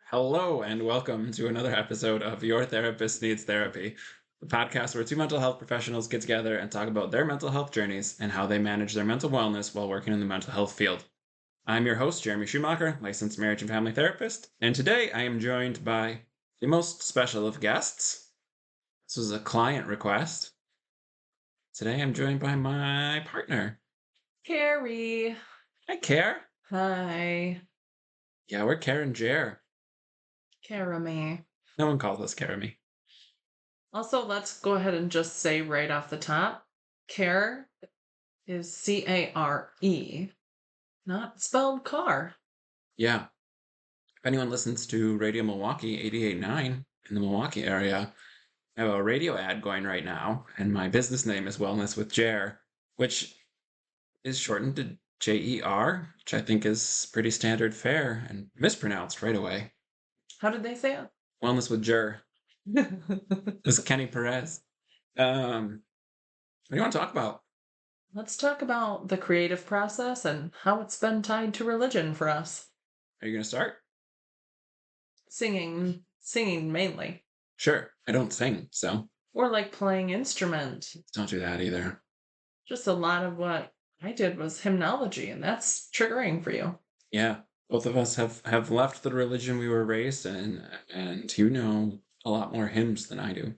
Hello, and welcome to another episode of Your Therapist Needs Therapy, the podcast where two mental health professionals get together and talk about their mental health journeys and how they manage their mental wellness while working in the mental health field. I'm your host, Jeremy Schumacher, licensed marriage and family therapist, and today I am joined by the most special of guests. This was a client request. Today I'm joined by my partner. Carrie. Hi, Care. Hi. Yeah, we're Care and Jer. Carame. No one calls us Carame. Also, let's go ahead and just say right off the top, care is C-A-R-E, not spelled car. Yeah. If anyone listens to Radio Milwaukee 88.9 in the Milwaukee area, I have a radio ad going right now, and my business name is Wellness with Jer, which is shortened to JER, which I think is pretty standard fare and mispronounced right away. How did they say it? Wellness with Jer. This is Kenny Perez. What do you want to talk about? Let's talk about the creative process and how it's been tied to religion for us. Are you going to start? Singing mainly. Sure. I don't sing, so Or like playing instrument. don't do that either. Just a lot of what I did was hymnology, and that's triggering for you. Yeah. Both of us have left the religion we were raised in, and you know a lot more hymns than I do.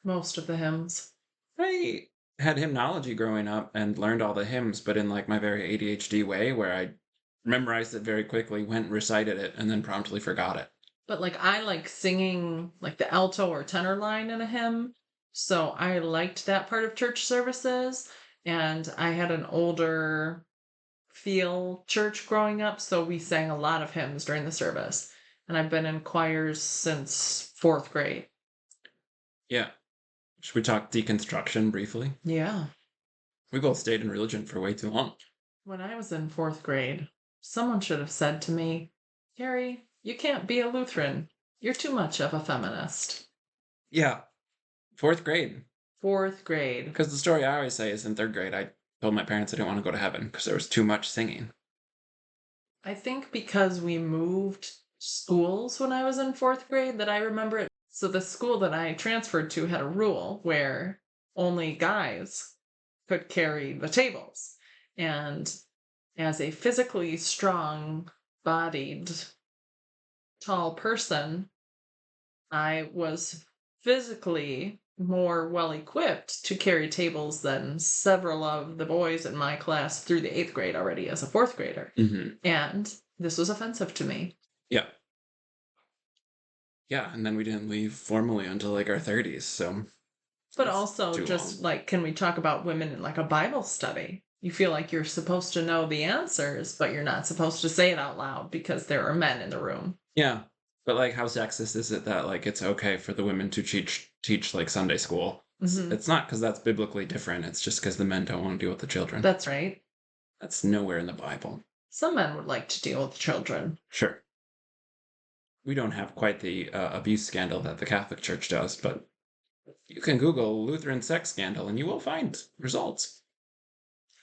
Most of the hymns. I had hymnology growing up and learned all the hymns, but in like my very ADHD way, where I memorized it very quickly, went recited it, and then promptly forgot it. But like I like singing like the alto or tenor line in a hymn. So I liked that part of church services. And I had an older feel church growing up. So we sang a lot of hymns during the service. And I've been in choirs since fourth grade. Yeah. Should we talk deconstruction briefly? Yeah. We both stayed in religion for way too long. When I was in fourth grade, someone should have said to me, Carrie, you can't be a Lutheran. You're too much of a feminist. Yeah. Fourth grade. Fourth grade. Because the story I always say is in third grade, I told my parents I didn't want to go to heaven because there was too much singing. I think because we moved schools when I was in fourth grade that I remember it. So the school that I transferred to had a rule where only guys could carry the tables. And as a physically strong bodied, tall person, I was physically more well equipped to carry tables than several of the boys in my class through the eighth grade already as a fourth grader. Mm-hmm. And this was offensive to me. Yeah. Yeah, and then we didn't leave formally until like our 30s, so. But also, just long. like, can we talk about women in like a Bible study? You feel like you're supposed to know the answers, but you're not supposed to say it out loud because there are men in the room. Yeah. But like how sexist is it that like it's okay for the women to teach like Sunday school? Mm-hmm. It's not because that's biblically different. It's just because the men don't want to deal with the children. That's right. That's nowhere in the Bible. Some men would like to deal with children. Sure. We don't have quite the abuse scandal that the Catholic Church does, but you can Google Lutheran sex scandal and you will find results.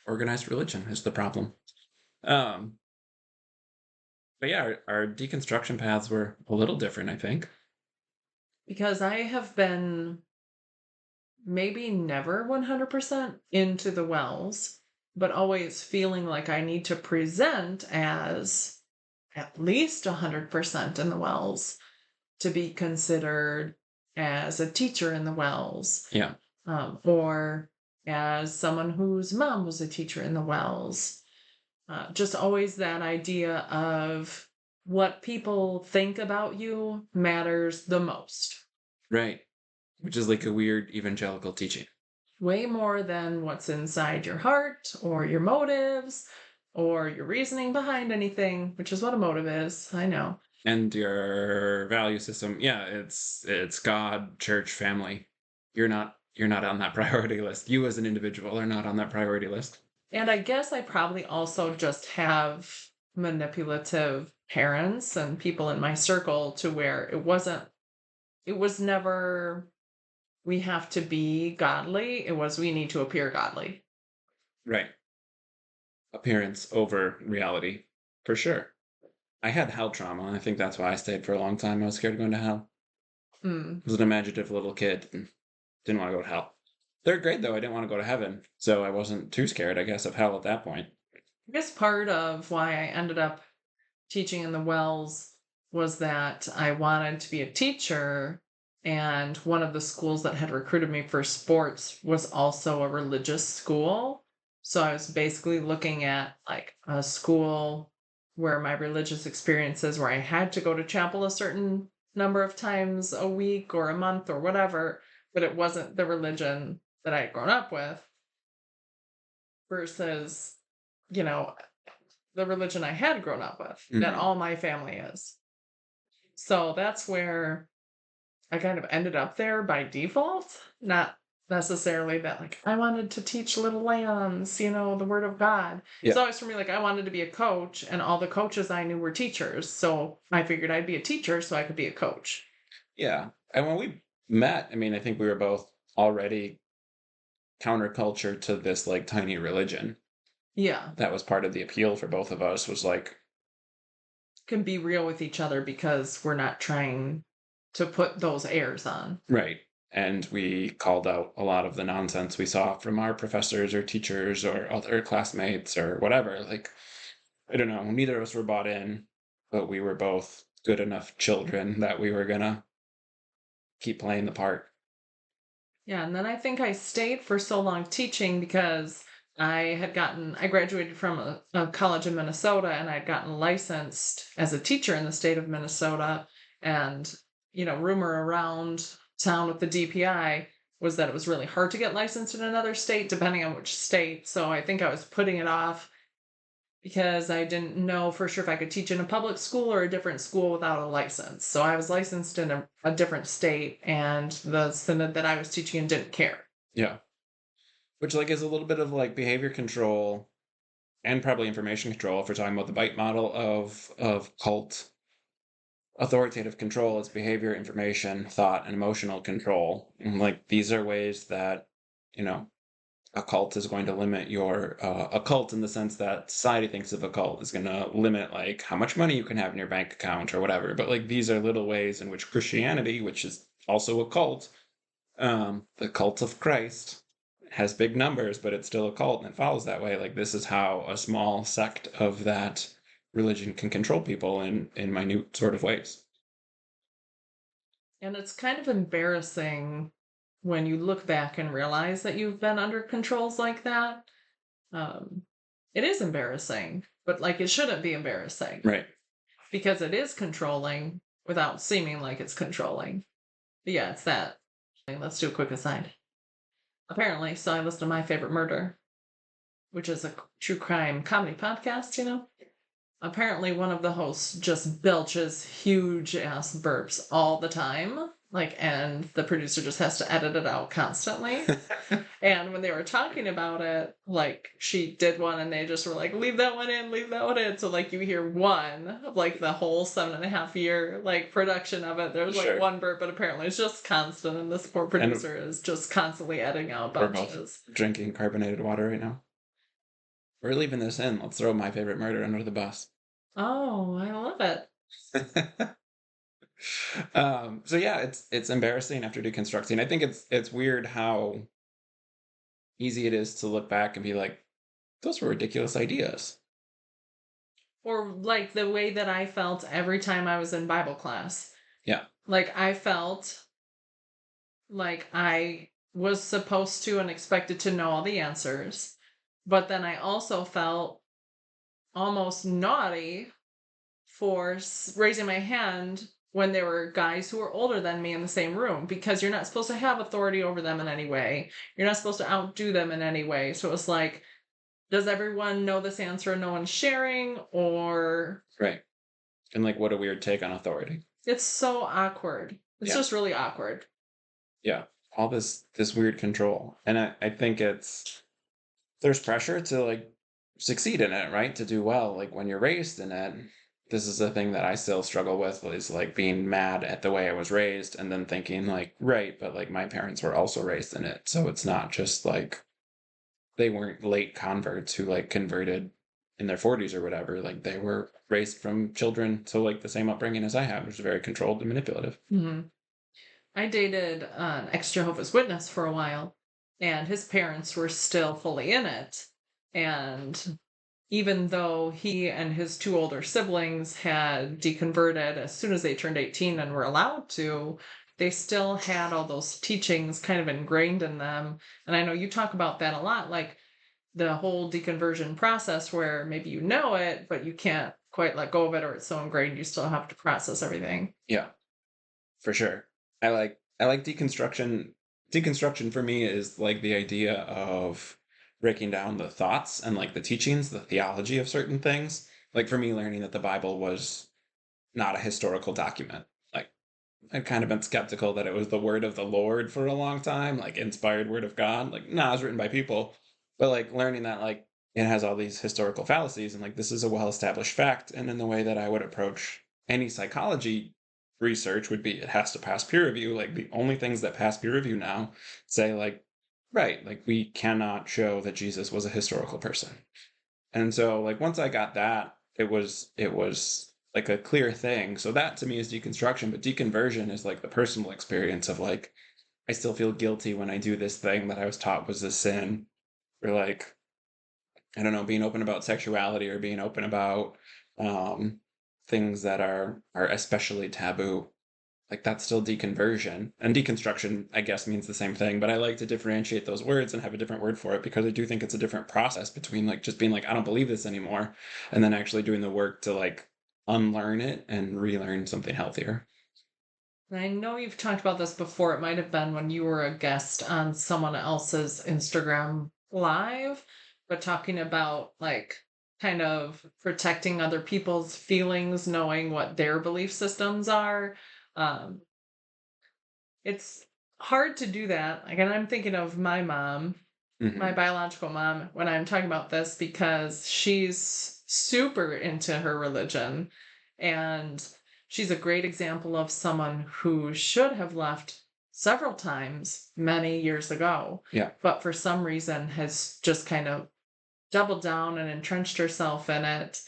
Organized religion is the problem. But yeah, our deconstruction paths were a little different, I think. Because I have been maybe never 100% into the wells, but always feeling like I need to present as at least 100% in the wells to be considered as a teacher in the wells. Yeah. Or as someone whose mom was a teacher in the wells. Just always that idea of what people think about you matters the most. Right. Which is like a weird evangelical teaching. Way more than what's inside your heart or your motives or your reasoning behind anything, which is what a motive is. I know. And your value system, yeah, it's God, church, family. You're not on that priority list. You as an individual are not on that priority list. And I guess I probably also just have manipulative parents and people in my circle to where it was never we have to be godly. It was we need to appear godly. Right. Appearance over reality, for sure. I had hell trauma. I think that's why I stayed for a long time. I was scared of going to hell. Hmm. I was an imaginative little kid and didn't want to go to hell. Third grade, though, I didn't want to go to heaven, so I wasn't too scared, I guess, of hell at that point. I guess part of why I ended up teaching in the Wells was that I wanted to be a teacher, and one of the schools that had recruited me for sports was also a religious school. So I was basically looking at like a school where my religious experiences where I had to go to chapel a certain number of times a week or a month or whatever, but it wasn't the religion that I had grown up with versus, you know, the religion I had grown up with, that Hmm. all my family is. So that's where I kind of ended up there by default, not necessarily that like I wanted to teach little lambs, the word of God. Yeah, It's always for me like I wanted to be a coach, and all the coaches I knew were teachers. So I figured I'd be a teacher so I could be a coach. yeah. And when we met, I mean, I think we were both already counterculture to this like tiny religion. Yeah. That was part of the appeal for both of us was like, Can be real with each other because we're not trying to put those airs on. right. And we called out a lot of the nonsense we saw from our professors or teachers or other classmates or whatever. Like, I don't know, neither of us were bought in, but we were both good enough children that we were gonna keep playing the part. Yeah, and then I think I stayed for so long teaching because I graduated from a college in Minnesota, and I'd gotten licensed as a teacher in the state of Minnesota. And, rumor around town with the DPI was that it was really hard to get licensed in another state, depending on which state. So I think I was putting it off because I didn't know for sure if I could teach in a public school or a different school without a license. So I was licensed in a different state, and the synod that I was teaching in didn't care. Yeah. Which like is a little bit of like behavior control and probably information control if we're talking about the bite model of cult authoritative control. It's behavior, information, thought, and emotional control. And like these are ways that, you know, a cult is going to limit your a cult in the sense that society thinks of a cult is going to limit like how much money you can have in your bank account or whatever. But like these are little ways in which Christianity, which is also a cult, the cult of Christ, has big numbers, but it's still a cult and it follows that way. Like this is how a small sect of that religion can control people in minute sort of ways. And it's kind of embarrassing when you look back and realize that you've been under controls like that. Um, it is embarrassing, but like it shouldn't be embarrassing Right. because it is controlling without seeming like it's controlling. But yeah, it's that. Let's do a quick aside. Apparently, so I listened to My Favorite Murder, which is a true crime comedy podcast. Apparently, one of the hosts just belches huge ass burps all the time. And the producer just has to edit it out constantly. And when they were talking about it, she did one and they just were like, leave that one in, leave that one in. So, you hear one of, the whole 7.5 year, production of it. There's, Sure. one burp, but apparently it's just constant. And this poor producer is just constantly editing out We're both belches. drinking carbonated water right now. We're leaving this in. Let's throw My Favorite Murder under the bus. Oh, I love it. So yeah, it's embarrassing after deconstructing. I think it's weird how easy it is to look back and be like, those were ridiculous ideas. Or, the way that I felt every time I was in Bible class. Yeah. I felt like I was supposed to and expected to know all the answers. But then I also felt almost naughty for raising my hand when there were guys who were older than me in the same room, because you're not supposed to have authority over them in any way. You're not supposed to outdo them in any way. So it was like, does everyone know this answer and no one's sharing? Or Right. And like what a weird take on authority. it's so awkward. It's Yeah. just really awkward. Yeah. All this weird control. And I think there's pressure to like succeed in it, right? To do well. Like when you're raised in it, this is a thing that I still struggle with is like being mad at the way I was raised and then thinking like, right, but like my parents were also raised in it. So it's not just like they weren't late converts who like converted in their 40s or whatever, like they were raised from children to like the same upbringing as I had, which was very controlled and manipulative. I dated an ex-Jehovah's Witness for a while, and his parents were still fully in it. And even though he and his two older siblings had deconverted as soon as they turned 18 and were allowed to, they still had all those teachings kind of ingrained in them. And I know you talk about that a lot, like the whole deconversion process where maybe you know it, but you can't quite let go of it, or it's so ingrained you still have to process everything. Yeah, for sure. I like deconstruction. Deconstruction for me is like the idea of breaking down the thoughts and like the teachings, the theology of certain things. Like for me, learning that the Bible was not a historical document. Like I'd kind of been skeptical that it was the word of the Lord for a long time, like inspired word of God. Like, nah, it was written by people. But like learning that like it has all these historical fallacies and like this is a well-established fact. And in the way that I would approach any psychology research would be it has to pass peer review. Like the only things that pass peer review now say like, right, like we cannot show that Jesus was a historical person. And so like once I got that, it was like a clear thing. So that to me is deconstruction, but deconversion is like the personal experience of like I still feel guilty when I do this thing that I was taught was a sin. Or like I don't know, being open about sexuality or being open about um things that are especially taboo. Like that's still deconversion. And deconstruction, I guess, means the same thing, but I like to differentiate those words and have a different word for it because I do think it's a different process between like just being like, I don't believe this anymore, and then actually doing the work to like unlearn it and relearn something healthier. And I know you've talked about this before. It might have been when you were a guest on someone else's Instagram live, but talking about like kind of protecting other people's feelings, knowing what their belief systems are. Um, it's hard to do that. Like, and I'm thinking of my mom, my Hmm. biological mom, when I'm talking about this because she's super into her religion, and she's a great example of someone who should have left several times many years ago, Yeah. but for some reason has just kind of doubled down and entrenched herself in it.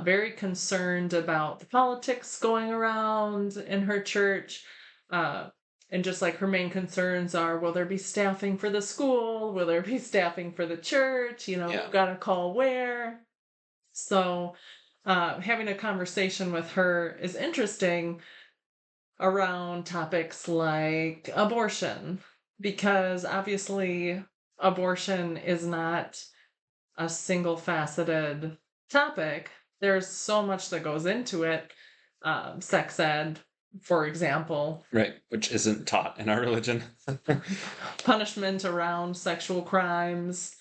Very concerned about the politics going around in her church. Uh, and just like her main concerns are, will there be staffing for the school? Will there be staffing for the church? You know, Yeah. who got to call where? So, having a conversation with her is interesting around topics like abortion, because obviously abortion is not a single faceted topic. There's so much that goes into it. Sex ed, for example, Right. Which isn't taught in our religion. punishment around sexual crimes,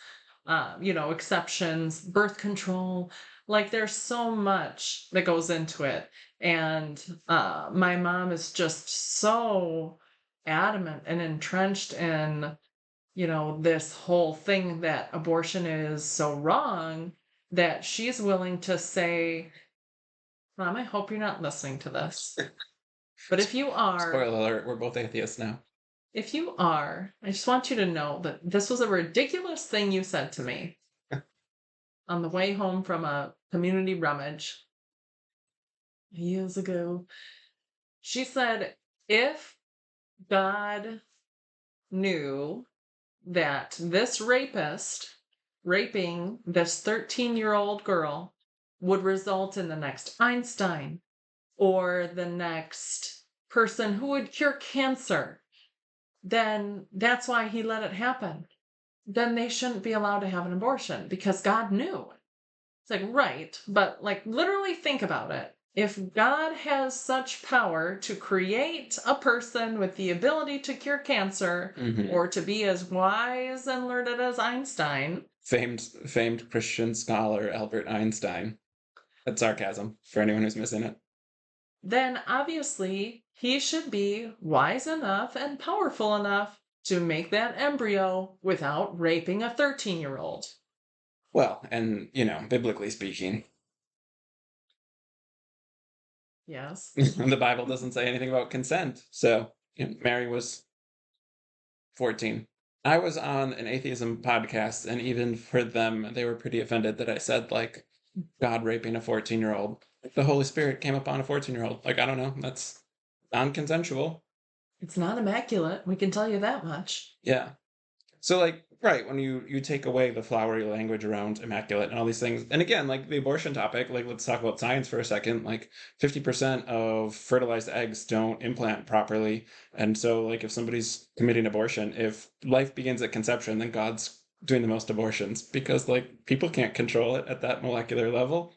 exceptions, birth control. Like there's so much that goes into it. And my mom is just so adamant and entrenched in this whole thing that abortion is so wrong that she's willing to say, Mom, I hope you're not listening to this. But Spoiler alert, we're both atheists now. if you are, I just want you to know that this was a ridiculous thing you said to me on the way home from a community rummage years ago. She said, if God knew that this rapist raping this 13-year-old girl would result in the next Einstein or the next person who would cure cancer, then that's why he let it happen. Then they shouldn't be allowed to have an abortion because God knew. It's like, right, but like literally think about it. If God has such power to create a person with the ability to cure cancer Hmm. or to be as wise and learned as Einstein, Famed Christian scholar Albert Einstein. That's sarcasm for anyone who's missing it. then obviously he should be wise enough and powerful enough to make that embryo without raping a 13-year-old. Well, and biblically speaking, Yes. the Bible doesn't say anything about consent. So Mary was 14. I was on an atheism podcast, and even for them, they were pretty offended that I said, like, God raping a 14-year-old. The Holy Spirit came upon a 14-year-old. Like, I don't know. That's non-consensual. It's not immaculate, we can tell you that much. Yeah. So like, right, when you take away the flowery language around immaculate and all these things, and again, like the abortion topic, like let's talk about science for a second. Like 50% of fertilized eggs don't implant properly. And so like if somebody's committing abortion, if life begins at conception, then God's doing the most abortions because like people can't control it at that molecular level.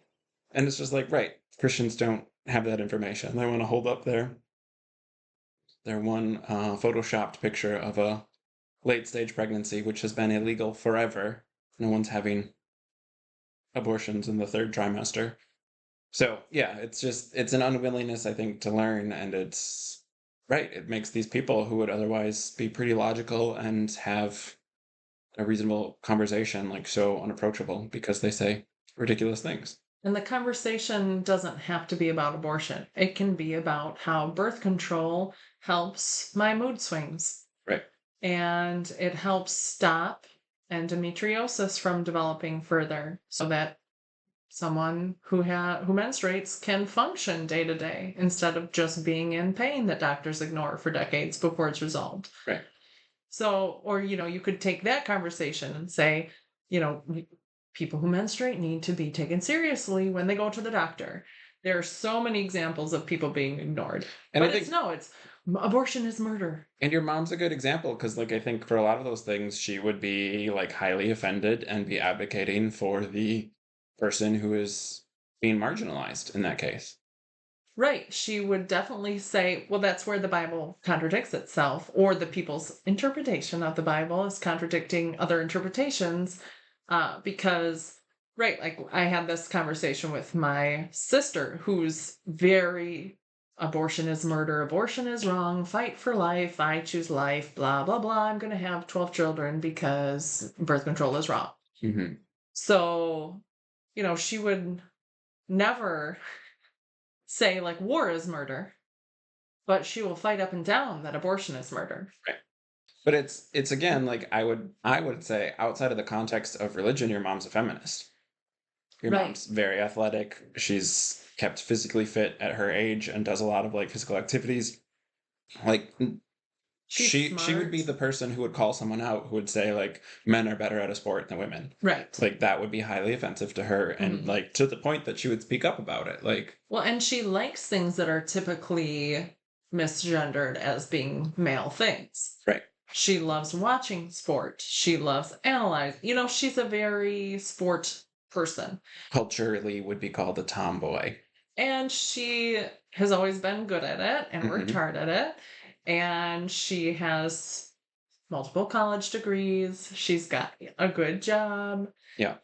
And it's just like, right, Christians don't have that information. They want to hold up their one photoshopped picture of a late stage pregnancy, which has been illegal forever. No one's having abortions in the third trimester. So yeah, it's an unwillingness, I think, to learn, and it's right. It makes these people who would otherwise be pretty logical and have a reasonable conversation like so unapproachable because they say ridiculous things. And the conversation doesn't have to be about abortion. It can be about how birth control helps my mood swings. Right. And it helps stop endometriosis from developing further so that someone who menstruates can function day to day instead of just being in pain that doctors ignore for decades before it's resolved. Right. So, or you could take that conversation and say, you know, people who menstruate need to be taken seriously when they go to the doctor. There are so many examples of people being ignored. And but I think it's abortion is murder. and your mom's a good example because like I think for a lot of those things she would be like highly offended and be advocating for the person who is being marginalized in that case. Right. She would definitely say, well, that's where the Bible contradicts itself, or the people's interpretation of the Bible is contradicting other interpretations. Because, right, like I had this conversation with my sister, who's very abortion is murder, abortion is wrong, fight for life, I choose life, blah, blah, blah. I'm going to have 12 children because birth control is wrong. Mm-hmm. So, she would never say like war is murder, but she will fight up and down that abortion is murder. Right. But it's again like I would say outside of the context of religion, your mom's a feminist. Your Right. mom's very athletic. She's kept physically fit at her age and does a lot of like physical activities. Like She's she would be smart. the person who would call someone out who would say like men are better at a sport than women. Right. Like that would be highly offensive to her and Mhm. like to the point that she would speak up about it. Like Well, and she likes things that are typically misgendered as being male things. right. She loves watching sport. She loves analyzing. She's a very sport person. Culturally would be called a tomboy. And she has always been good at it and worked Mhm. hard at it. And she has multiple college degrees. She's got a good job. Yeah.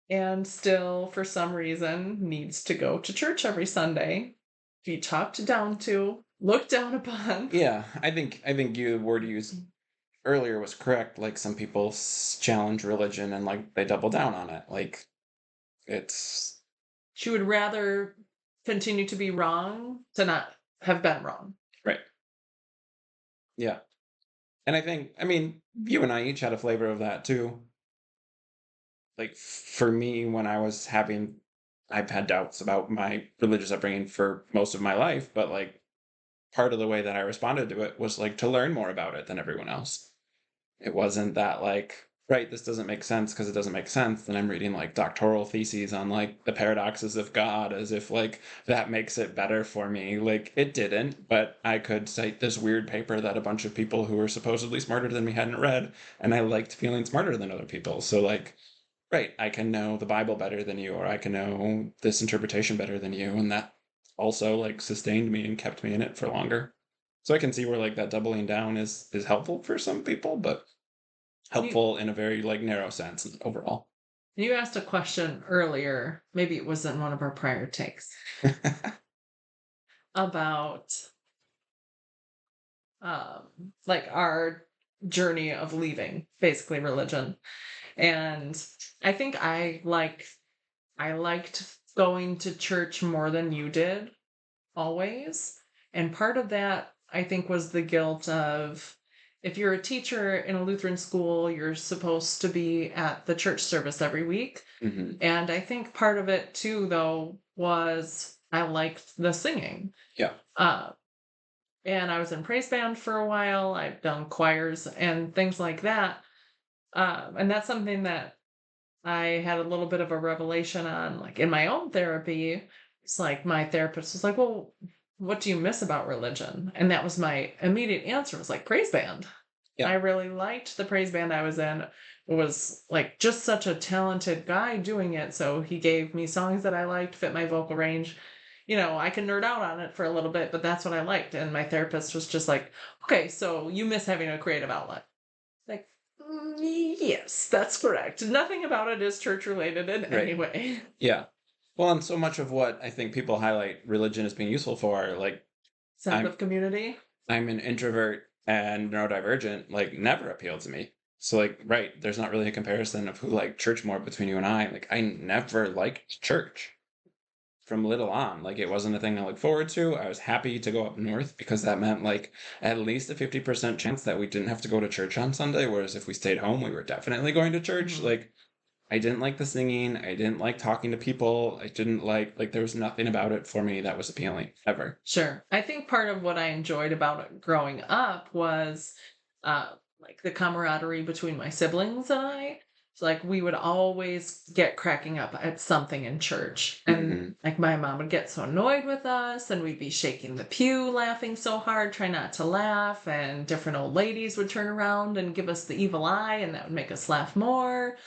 And still, for some reason, needs to go to church every Sunday, be talked down to, looked down upon. Yeah, I think you the word you used earlier was correct. Like some people challenge religion and like they double down on it. Like it's She would rather continue to be wrong to not have been wrong. right. Yeah. And I mean, you and I each had a flavor of that too. Like for me, when I've had doubts about my religious upbringing for most of my life, but like part of the way that I responded to it was like to learn more about it than everyone else. It wasn't that like, right, this doesn't make sense because it doesn't make sense. Then I'm reading like doctoral theses on like the paradoxes of God as if like that makes it better for me. Like it didn't, but I could cite this weird paper that a bunch of people who were supposedly smarter than me hadn't read, and I liked feeling smarter than other people. So like, right, I can know the Bible better than you, or I can know this interpretation better than you, and that also like sustained me and kept me in it for longer. So I can see where like that doubling down is helpful for some people, but You, helpful in a very like narrow sense overall. you asked a question earlier, maybe it was in one of our prior takes, about like our journey of leaving basically religion. And I think I liked going to church more than you did always. And part of that, I think, was the guilt of if you're a teacher in a Lutheran school, you're supposed to be at the church service every week. Hmm. And I think part of it too, though, was I liked the singing. Yeah. Uh, and I was in praise band for a while. I've done choirs and things like that. And that's something that I had a little bit of a revelation on, like in my own therapy. It's like my therapist was like, "Well, what do you miss about religion?" And that was my immediate answer was like praise band. Yeah. I really liked the praise band I was in. It was like just such a talented guy doing it. So he gave me songs that I liked, fit my vocal range. I can nerd out on it for a little bit, but that's what I liked. And my therapist was just like, okay, so you miss having a creative outlet. Like, yes, that's correct. Nothing about it is church related in any way. Yeah. Well, and so much of what I think people highlight religion as being useful for, like Sense I'm of community. I'm an introvert and neurodivergent, like never appealed to me. So like, right, there's not really a comparison of who liked church more between you and I. Like I never liked church from little on. Like it wasn't a thing I looked forward to. I was happy to go up north because that meant like at least a 50% chance that we didn't have to go to church on Sunday. Whereas if we stayed home, we were definitely going to church. Mhm. Like I didn't like the singing. I didn't like talking to people. I didn't like there was nothing about it for me that was appealing ever. Sure. I think part of what I enjoyed about it growing up was like the camaraderie between my siblings and I. So like we would always get cracking up at something in church. And Hmm. like my mom would get so annoyed with us and we'd be shaking the pew laughing so hard, try not to laugh, and different old ladies would turn around and give us the evil eye and that would make us laugh more.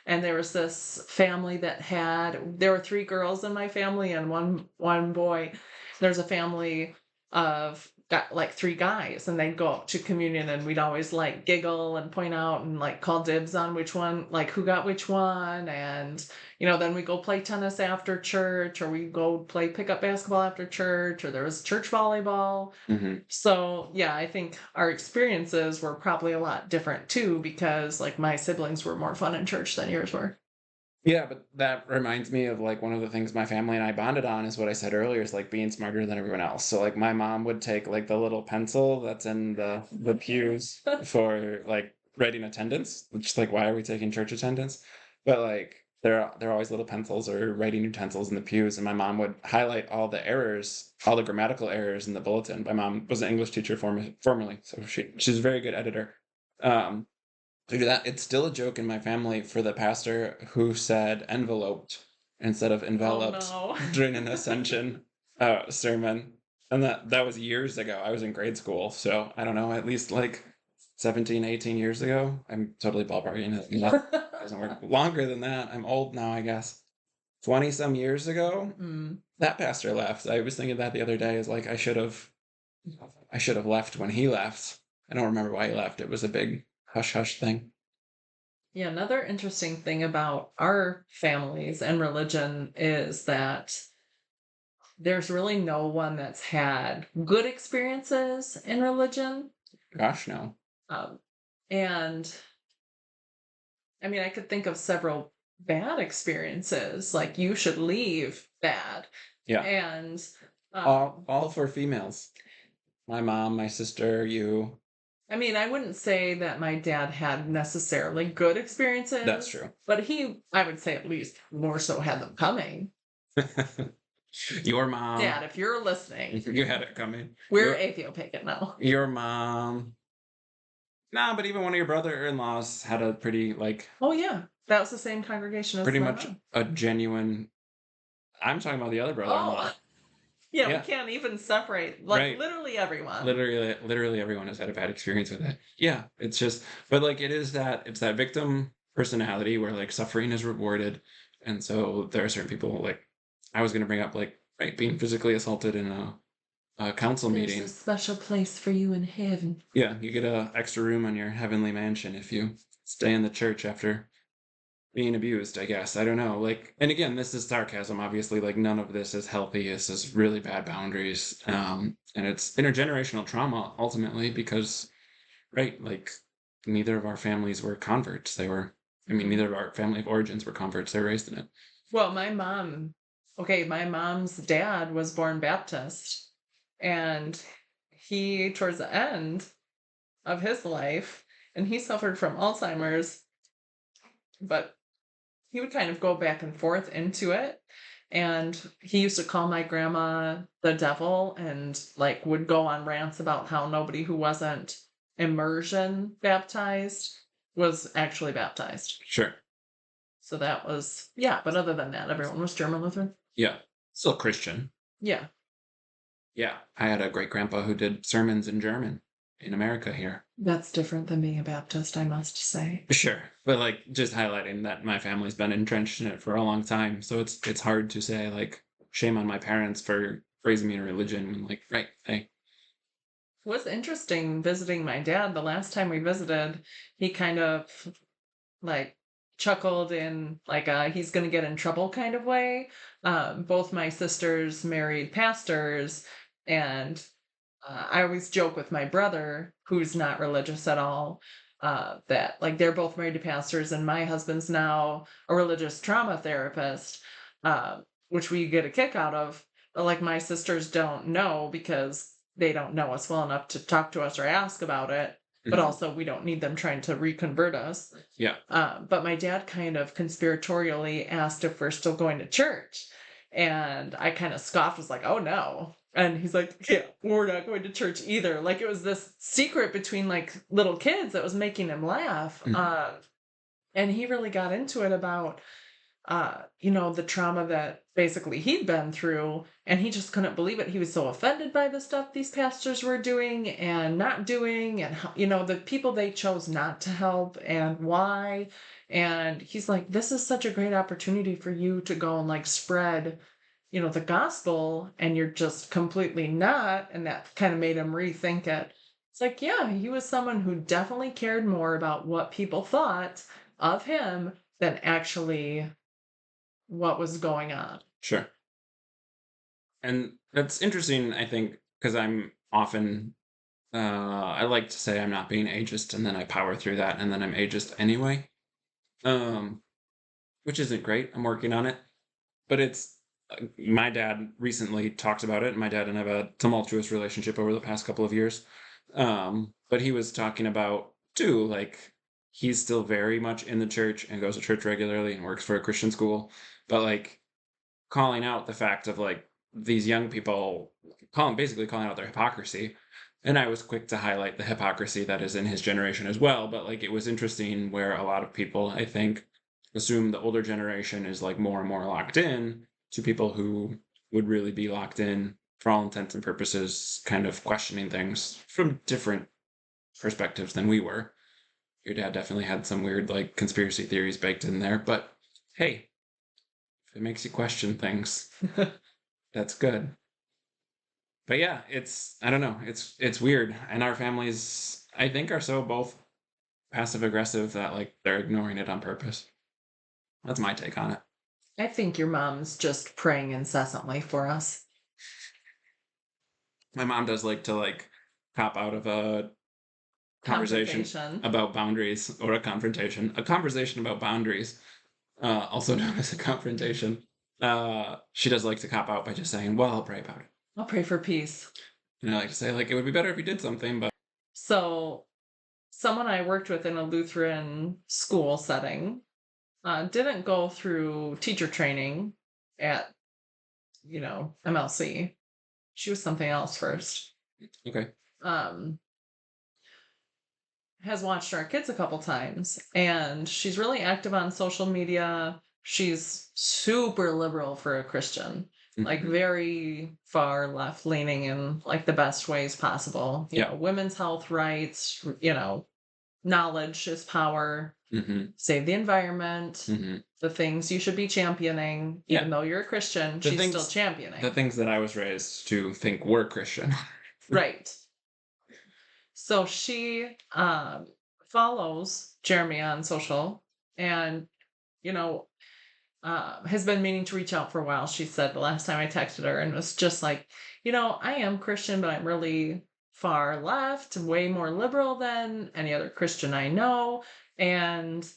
And there was this family there were three girls in my family and one boy. There's a family of got like three guys and they'd go up to communion and we'd always like giggle and point out and like call dibs on which one, like who got which one. And then we go play tennis after church, or we go play pickup basketball after church, or there was church volleyball. Hmm. So yeah, I think our experiences were probably a lot different too, because like my siblings were more fun in church than yours were. Yeah, but that reminds me of like one of the things my family and I bonded on is what I said earlier is like being smarter than everyone else. So like my mom would take like the little pencil that's in the pews for like writing attendance, which is like why are we taking church attendance? But like there are always little pencils or writing utensils in the pews, and my mom would highlight all the errors, all the grammatical errors in the bulletin. My mom was an English teacher formerly, so she's a very good editor. Um, to do that. It's still a joke in my family for the pastor who said enveloped instead of Oh enveloped no. during an ascension sermon. And that was years ago. I was in grade school, so I don't know, at least like 17, 18 years ago. I'm totally ballparking it. That doesn't work. Longer than that. I'm old now, I guess. 20 some years ago, Mm. that pastor left. I was thinking that the other day is like I should have left when he left. I don't remember why he left. It was a big hush hush thing. Yeah, another interesting thing about our families and religion is that there's really no one that's had good experiences in religion. Gosh, no. Um, and I mean, I could think of several bad experiences, like you should leave bad. Yeah. And All for females. My mom, my sister, you. I mean, I wouldn't say that my dad had necessarily good That's experiences, true. but I would say at least more so had them coming. Your mom. Dad, if you're listening, You had it coming. we're Your Athiopic now. your mom. Nah, but even one of your brother-in-laws had a pretty like Oh yeah, that was the same congregation as pretty my much mom. a genuine. I'm talking about the other brother-in-law. Oh, yeah, we Yeah, can't even separate. Like right. literally everyone. Literally everyone has had a bad experience with it. Yeah, it's just, but like it's that victim personality where like suffering is rewarded, and so there are certain people like I was gonna bring up like right being physically assaulted in a council There's a meeting. special place for you in heaven. Yeah, you get a extra room on your heavenly mansion if you stay in the church after being abused, I guess. I don't know. Like, and again, this is sarcasm. Obviously, like none of this is healthy. This is really bad boundaries. And it's intergenerational trauma ultimately because, right, like neither of our families were converts. I mean, neither of our family of origins were converts. They were raised in it. Well, my mom's dad was born Baptist, and he, towards the end, of his life, and he suffered from Alzheimer's, but he would kind of go back and forth into it. And he used to call my grandma the devil and like would go on rants about how nobody who wasn't immersion baptized was actually baptized. Sure. So that was, yeah, but other than that, everyone was German Lutheran. Yeah. Still Christian. Yeah. Yeah. I had a great grandpa who did sermons in German in America here. That's different than being a Baptist, I must say. Sure. But like just highlighting that my family's been entrenched in it for a long time. So it's hard to say like shame on my parents for raising me in religion when like, right, hey. It was interesting visiting my dad. The last time we visited, he kind of like chuckled in like a he's gonna get in trouble kind of way. Both my sisters married pastors, and I always joke with my brother, who's not religious at all, that like they're both married to pastors, and my husband's now a religious trauma therapist, which we get a kick out of. But like my sisters don't know because they don't know us well enough to talk to us or ask about it. But Mhm. also, we don't need them trying to reconvert us. Yeah. But my dad kind of conspiratorially asked if we're still going to church. And I kind of scoffed, was like, oh no. And he's like, yeah, we're not going to church either. Like it was this secret between like little kids that was making him laugh. Mhm. And he really got into it about the trauma that basically he'd been through, and he just couldn't believe it. He was so offended by the stuff these pastors were doing and not doing, and the people they chose not to help and why. And he's like, this is such a great opportunity for you to go and like spread, the gospel, and you're just completely not. And that kind of made him rethink it. It's like, yeah, he was someone who definitely cared more about what people thought of him than actually what was going on. Sure. And that's interesting, I think, because I'm often I like to say I'm not being ageist and then I power through that and then I'm ageist anyway. Um, which isn't great. I'm working on it. But it's my dad recently talked about it, and my dad and I have a tumultuous relationship over the past couple of years. But he was talking about too, like he's still very much in the church and goes to church regularly and works for a Christian school, but like calling out the fact of like these young people basically calling out their hypocrisy. And I was quick to highlight the hypocrisy that is in his generation as well. But like it was interesting where a lot of people, I think, assume the older generation is like more and more locked in to people who would really be locked in for all intents and purposes, kind of questioning things from different perspectives than we were. Your dad definitely had some weird like conspiracy theories baked in there, but hey, if it makes you question things, that's good. But yeah, it's I don't know, it's weird. And our families I think are so both passive aggressive that like they're ignoring it on purpose. That's my take on it. I think your mom's just praying incessantly for us. My mom does like to like cop out of a conversation Confrontation. about boundaries or a confrontation. A conversation about boundaries, also known as a confrontation. She does like to cop out by just saying, "Well, I'll pray about it." I'll pray for peace. And I like to say, like, it would be better if you did something, but So, someone I worked with in a Lutheran school setting didn't go through teacher training at, MLC. She was something else first. okay. Um, has watched our kids a couple times, and she's really active on social media. She's super liberal for a Christian, like Hmm. very far left leaning in like the best ways possible. Yeah. Women's health rights, knowledge is power, Hmm. save the environment, Hmm. the things you should be championing, Yeah. even though you're a Christian, The she's still things, the championing. things that I was raised to think were Christian. Right. So she follows Jeremy on social, and, you know, has been meaning to reach out for a while. She said the last time I texted her, and was just like, I am Christian, but I'm really far left, way more liberal than any other Christian I know. And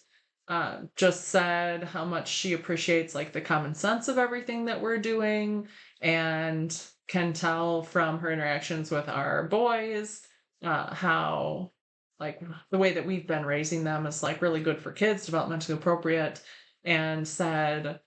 just said how much she appreciates like the common sense of everything that we're doing, and can tell from her interactions with our boys how like the way that we've been raising them is like really good for kids, developmentally appropriate, and said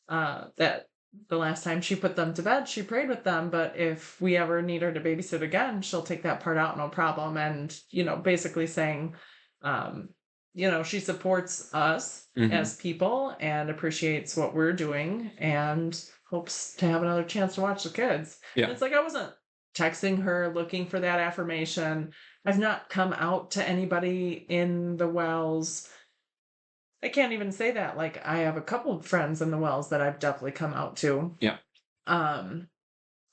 that the last time she put them to bed, she prayed with them. But if we ever need her to babysit again, she'll take that part out, no problem. And, basically saying, um, she supports us Hmm. as people and appreciates what we're doing and hopes to have another chance to watch the kids. And Yeah. it's like I wasn't texting her looking for that affirmation. I've not come out to anybody in the Wells. I can't even say that. Like, I have a couple of friends in the Wells that I've definitely come out to. Yeah. Um,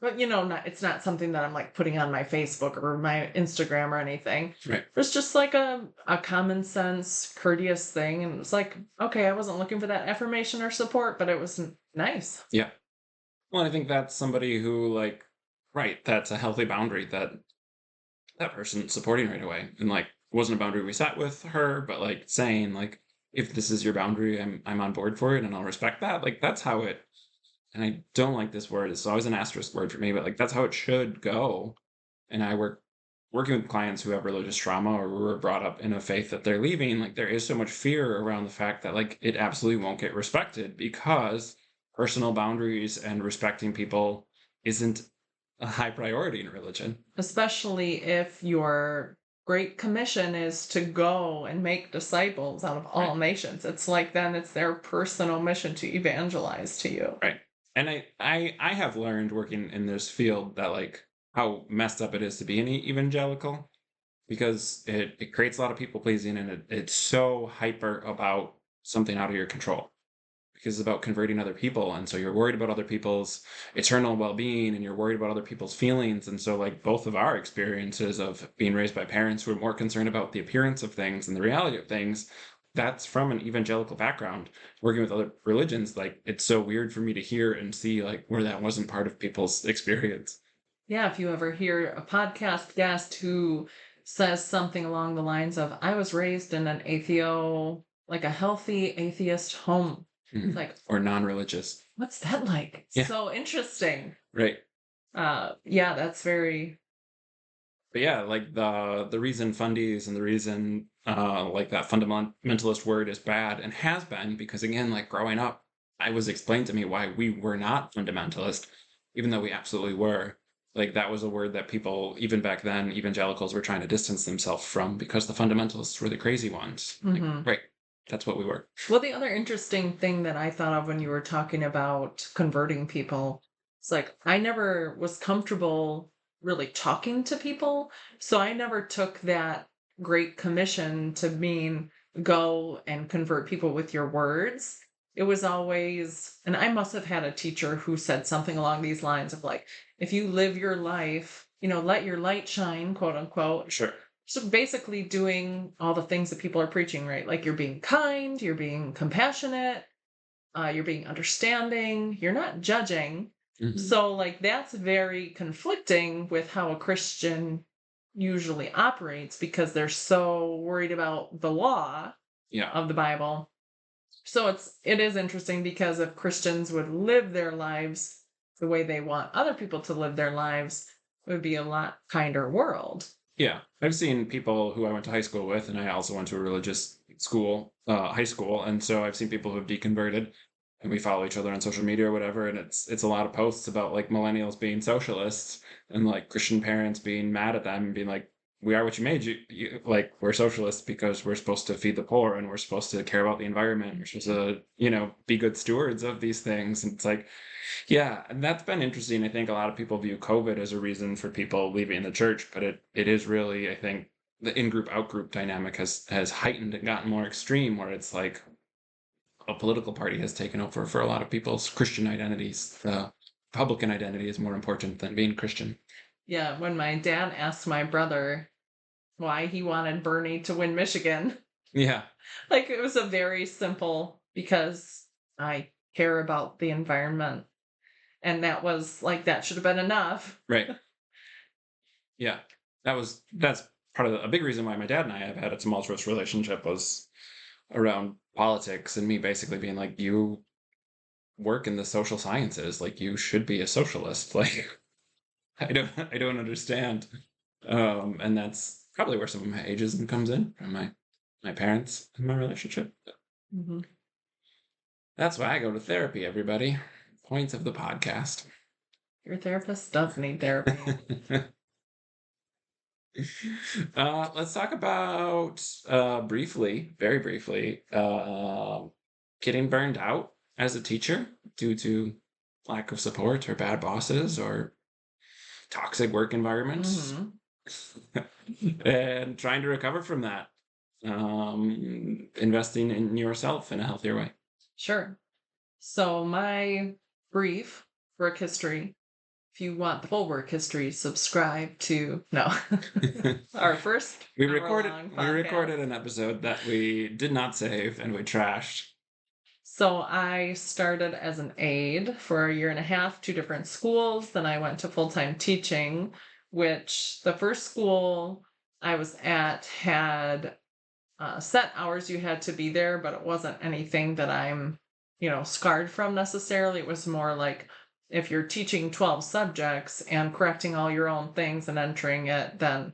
but it's not something that I'm like putting on my Facebook or my Instagram or anything. Right. It's just like a common sense, courteous thing. And it's like, okay, I wasn't looking for that affirmation or support, but it was nice. Yeah. Well, I think that's somebody who, like, right, that's a healthy boundary that that person's supporting right away. And like, it wasn't a boundary we set with her, but like saying, like, if this is your boundary, I'm on board for it and I'll respect that. Like, that's how it, and I don't like this word, it's always an asterisk word for me, but like, that's how it should go. And working with clients who have religious trauma or who were brought up in a faith that they're leaving, like, there is so much fear around the fact that like it absolutely won't get respected because personal boundaries and respecting people isn't a high priority in religion. Especially if your great commission is to go and make disciples out of Right. all nations. It's like then it's their personal mission to evangelize to you. Right. And I have learned working in this field that like how messed up it is to be an evangelical because it creates a lot of people pleasing and it's so hyper about something out of your control because it's about converting other people. And so you're worried about other people's eternal well-being and you're worried about other people's feelings. And so like both of our experiences of being raised by parents who are more concerned about the appearance of things and the reality of things, that's from an evangelical background. Working with other religions, like it's so weird for me to hear and see like where that wasn't part of people's experience. Yeah, if you ever hear a podcast guest who says something along the lines of, I was raised in an like a healthy atheist home. It's Mhm. like, Or non-religious. what's that like? Yeah. So interesting. Right. Yeah, that's very. But yeah, like the reason fundies and the reason like that fundamentalist word is bad and has been because again, like growing up, I was explained to me why we were not fundamentalist, even though we absolutely were. Like that was a word that people, even back then, evangelicals were trying to distance themselves from because the fundamentalists were the crazy ones. Like, Mhm. right, that's what we were. Well, the other interesting thing that I thought of when you were talking about converting people, it's like I never was comfortable really talking to people. So I never took that great commission to mean go and convert people with your words. It was always, and I must have had a teacher who said something along these lines of like, if you live your life, let your light shine, quote unquote. Sure. So basically doing all the things that people are preaching, right? Like you're being kind, you're being compassionate, you're being understanding, you're not judging. Hmm. So like that's very conflicting with how a Christian usually operates because they're so worried about the law Yeah. of the Bible. So it is interesting because if Christians would live their lives the way they want other people to live their lives, it would be a lot kinder world. Yeah, I've seen people who I went to high school with, and I also went to a religious school, high school, and so I've seen people who have deconverted, and we follow each other on social media or whatever, and it's a lot of posts about like millennials being socialists and like Christian parents being mad at them and being like, "We are what you made you like we're socialists because we're supposed to feed the poor and we're supposed to care about the environment, we're supposed to be good stewards of these things," and it's like yeah, and that's been interesting. I think a lot of people view COVID as a reason for people leaving the church, but it is really, I think, the in-group out-group dynamic has heightened and gotten more extreme where it's like a political party has taken over for a lot of people's Christian identities. The Republican identity is more important than being Christian. Yeah, when my dad asked my brother why he wanted Bernie to win Michigan, Yeah, like it was a very simple because I care about the environment. And that was like that should have been enough. right. Yeah. That's part of a big reason why my dad and I have had a tumultuous relationship was around politics and me basically being like, you work in the social sciences, like you should be a socialist. Like I don't understand. And Probably where some of my ageism comes in from my parents and my relationship. Hmm. That's why I go to therapy, everybody. Point of the podcast. Your therapist does need therapy. Let's talk about briefly, very briefly, getting burned out as a teacher due to lack of support or bad bosses or toxic work environments, Hmm. and trying to recover from that. Investing in yourself in a healthier way. Sure. So my brief work history. If you want the full work history, subscribe to no our first we recorded hour-long we podcast. recorded an episode that we did not save and we trashed. So I started as an aide for a year and a half, two different schools. Then I went to full-time teaching, which the first school I was at had set hours you had to be there, but it wasn't anything that I'm, scarred from necessarily. It was more like if you're teaching 12 subjects and correcting all your own things and entering it, then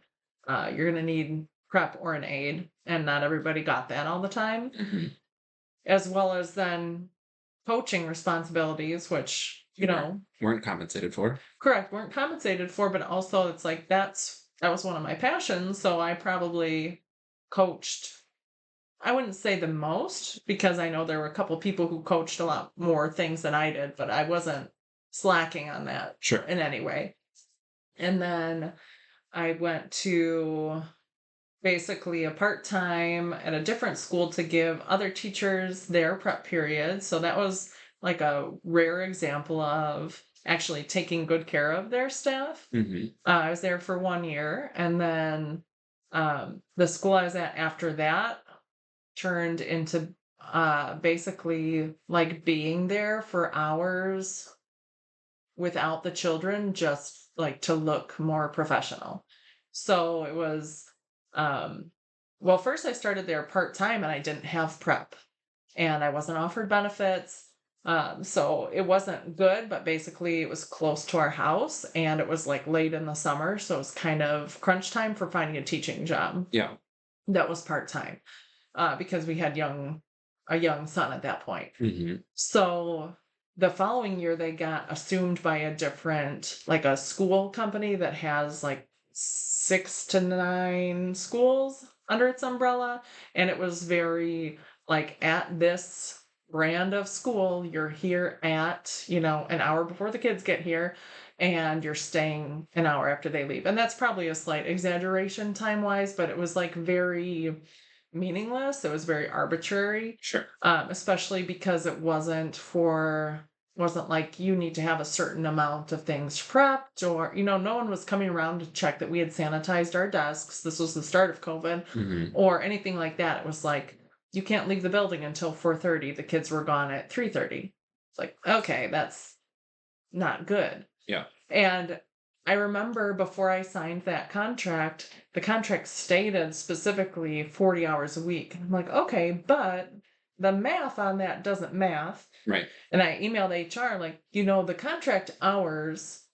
you're going to need prep or an aide. And not everybody got that all the time, Mhm. as well as then coaching responsibilities, which, Weren't compensated for. correct, weren't compensated for, but also it's like that was one of my passions. So I probably coached, I wouldn't say the most, because I know there were a couple people who coached a lot more things than I did, but I wasn't slacking on that Sure. in any way. And then I went to basically a part-time at a different school to give other teachers their prep period. So that was like a rare example of actually taking good care of their staff. Hmm. I was there for 1 year, and then the school I was at after that turned into basically like being there for hours without the children, just like to look more professional. So it was, um, well, first I started there part time and I didn't have prep and I wasn't offered benefits. So it wasn't good, but basically it was close to our house and it was like late in the summer. So it was kind of crunch time for finding a teaching job Yeah. that was part time, because we had a young son at that point. Hmm. So the following year, they got assumed by a different, like a school company that has like 6 to 9 schools under its umbrella. And it was very like at this brand of school, you're here at, an hour before the kids get here and you're staying an hour after they leave. And that's probably a slight exaggeration time wise, but it was like very meaningless. It was very arbitrary, Sure. especially because it wasn't like you need to have a certain amount of things prepped, or no one was coming around to check that we had sanitized our desks. This was the start of COVID, Hmm. or anything like that. It was like you can't leave the building until 4:30. The kids were gone at 3:30. It's like, okay, that's not good. Yeah. And I remember before I signed that contract, the contract stated specifically 40 hours a week. And I'm like, okay, but the math on that doesn't math. Right. And I emailed HR, like, the contract hours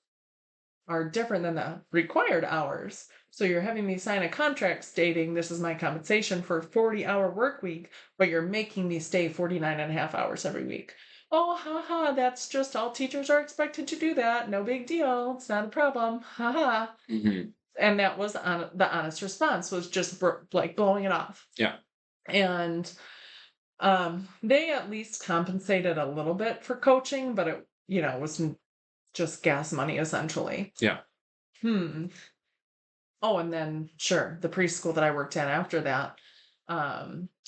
are different than the required hours. So you're having me sign a contract stating this is my compensation for a 40-hour work week, but you're making me stay 49 and a half hours every week. Oh, haha, that's just all teachers are expected to do that. No big deal. It's not a problem. Haha. Hmm. And that was the honest response, was just like blowing it off. Yeah. And they at least compensated a little bit for coaching, but it, was just gas money essentially. Yeah. Hmm. Oh, and then sure, the preschool that I worked at after that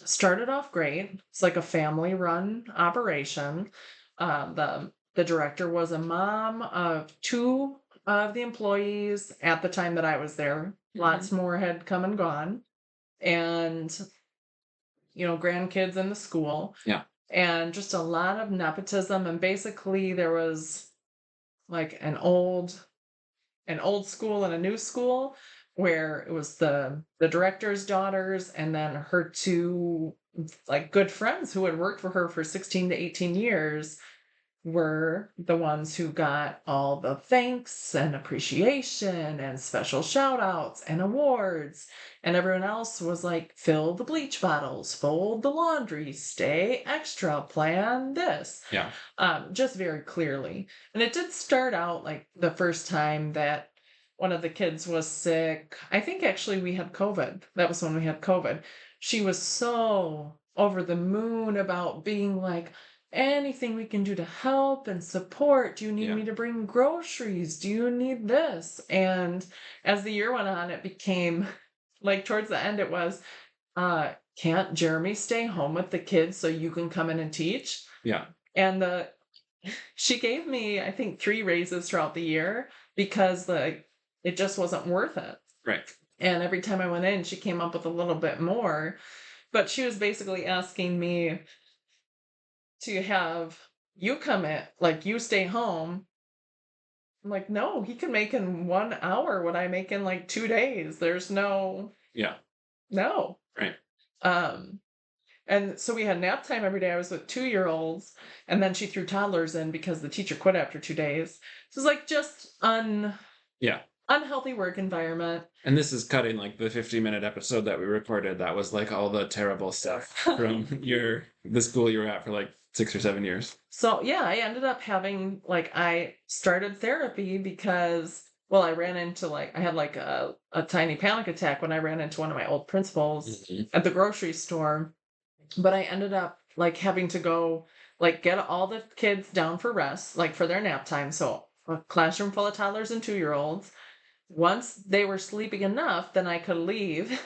started off great. It's like a family run operation. The director was a mom of two of the employees at the time that I was there. Lots more had come and gone. And grandkids in the school. Yeah. And just a lot of nepotism, and basically there was like an old school and a new school, where it was the director's daughters and then her two like good friends who had worked for her for 16 to 18 years were the ones who got all the thanks and appreciation and special shout outs and awards. And everyone else was like, fill the bleach bottles, fold the laundry, stay extra, plan this. Yeah. Just very clearly. And it did start out like the first time that one of the kids was sick. I think actually we had COVID. That was when we had COVID. She was so over the moon about being like, anything we can do to help and support. Do you need Yeah. me to bring groceries? Do you need this? And as the year went on, it became like towards the end, it was, can't Jeremy stay home with the kids so you can come in and teach? Yeah. And she gave me, I think, 3 raises throughout the year because like it just wasn't worth it. Right. And every time I went in, she came up with a little bit more. But she was basically asking me to have you come in, like you stay home. I'm like, no, he can make in 1 hour what I make in like 2 days. There's no, Yeah. no. Right. And so we had nap time every day. I was with 2-year-olds, and then she threw toddlers in because the teacher quit after 2 days. So it's like just Yeah. unhealthy work environment. And this is cutting like the 50-minute episode that we recorded. That was like all the terrible stuff from the school you were at for like 6 or 7 years. So yeah, I ended up having like I started therapy because well, I ran into like I had like a tiny panic attack when I ran into one of my old principals at the grocery store. But I ended up like having to go like get all the kids down for rest, like for their nap time. So a classroom full of toddlers and 2-year-olds. Once they were sleeping enough, then I could leave.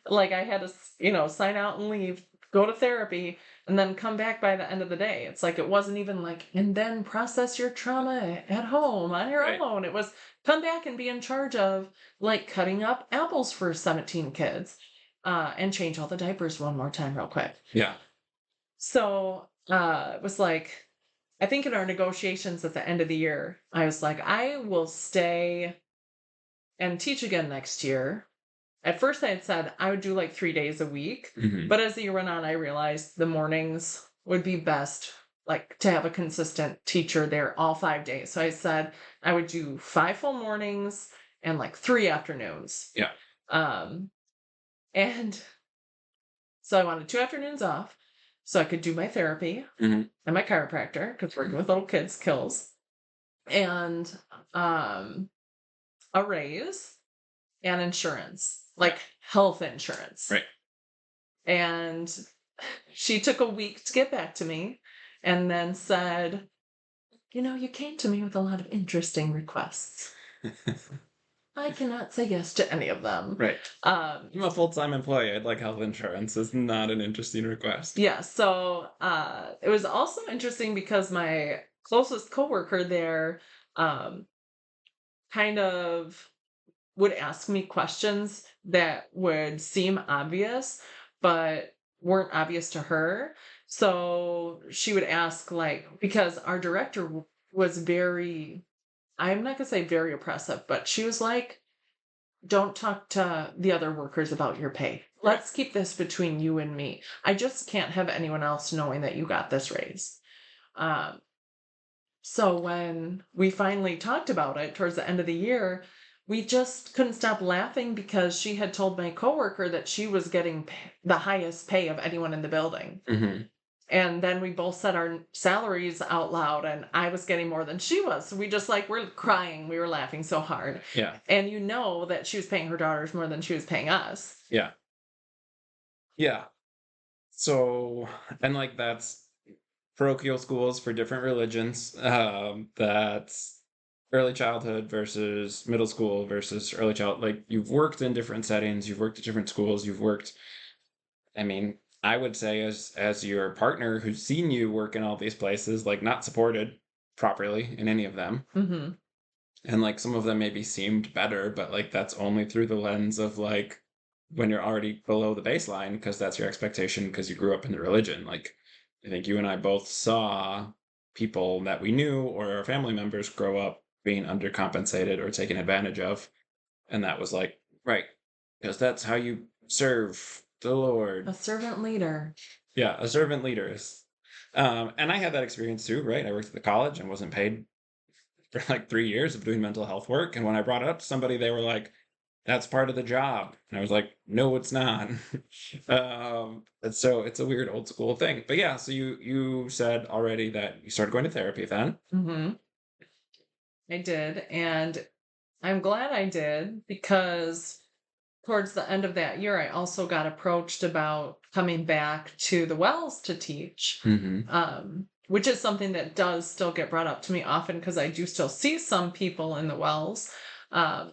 Like I had to, sign out and leave, go to therapy, and then come back by the end of the day. It's like it wasn't even like, and then process your trauma at home on your Right. own. It was come back and be in charge of like cutting up apples for 17 kids, and change all the diapers one more time real quick. Yeah. So it was like, I think in our negotiations at the end of the year, I was like, I will stay and teach again next year. At first, I had said I would do like 3 days a week, but as the year went on, I realized the mornings would be best, like to have a consistent teacher there all 5 days. So I said I would do 5 full mornings and like 3 afternoons. Yeah. And so I wanted 2 afternoons off so I could do my therapy Mhm. and my chiropractor because working with little kids kills, and a raise and insurance, like health insurance. Right. And she took a week to get back to me and then said, you came to me with a lot of interesting requests. I cannot say yes to any of them. Right. I'm a full-time employee. I'd like health insurance. It's not an interesting request. Yeah. So it was also interesting because my closest coworker there kind of would ask me questions that would seem obvious, but weren't obvious to her. So she would ask, like, because our director was very, I'm not going to say very oppressive, but she was like, don't talk to the other workers about your pay. Let's keep this between you and me. I just can't have anyone else knowing that you got this raise. So when we finally talked about it towards the end of the year, we just couldn't stop laughing because she had told my coworker that she was getting the highest pay of anyone in the building. And then we both said our salaries out loud, and I was getting more than she was. So we just like, we're crying. We were laughing so hard. Yeah. And that she was paying her daughters more than she was paying us. Yeah. Yeah. So, and like that's parochial schools for different religions. That's early childhood versus middle school versus early child. Like you've worked in different settings, you've worked at different schools, I mean, I would say as your partner who's seen you work in all these places, like not supported properly in any of them. And like some of them maybe seemed better, but like that's only through the lens of like when you're already below the baseline because that's your expectation because you grew up in the religion. Like I think you and I both saw people that we knew or our family members grow up being undercompensated or taken advantage of. And that was like, right, because that's how you serve the Lord. A servant leader. Yeah, a servant leader is And I had that experience too, right? I worked at the college and wasn't paid for like 3 years of doing mental health work. And when I brought it up to somebody, they were like, that's part of the job. And I was like, no, it's not. And so it's a weird old school thing. But yeah, so you said already that you started going to therapy then. Hmm. I did. And I'm glad I did because towards the end of that year, I also got approached about coming back to the Wells to teach, Mm-hmm. which is something that does still get brought up to me often because I do still see some people in the Wells. Um,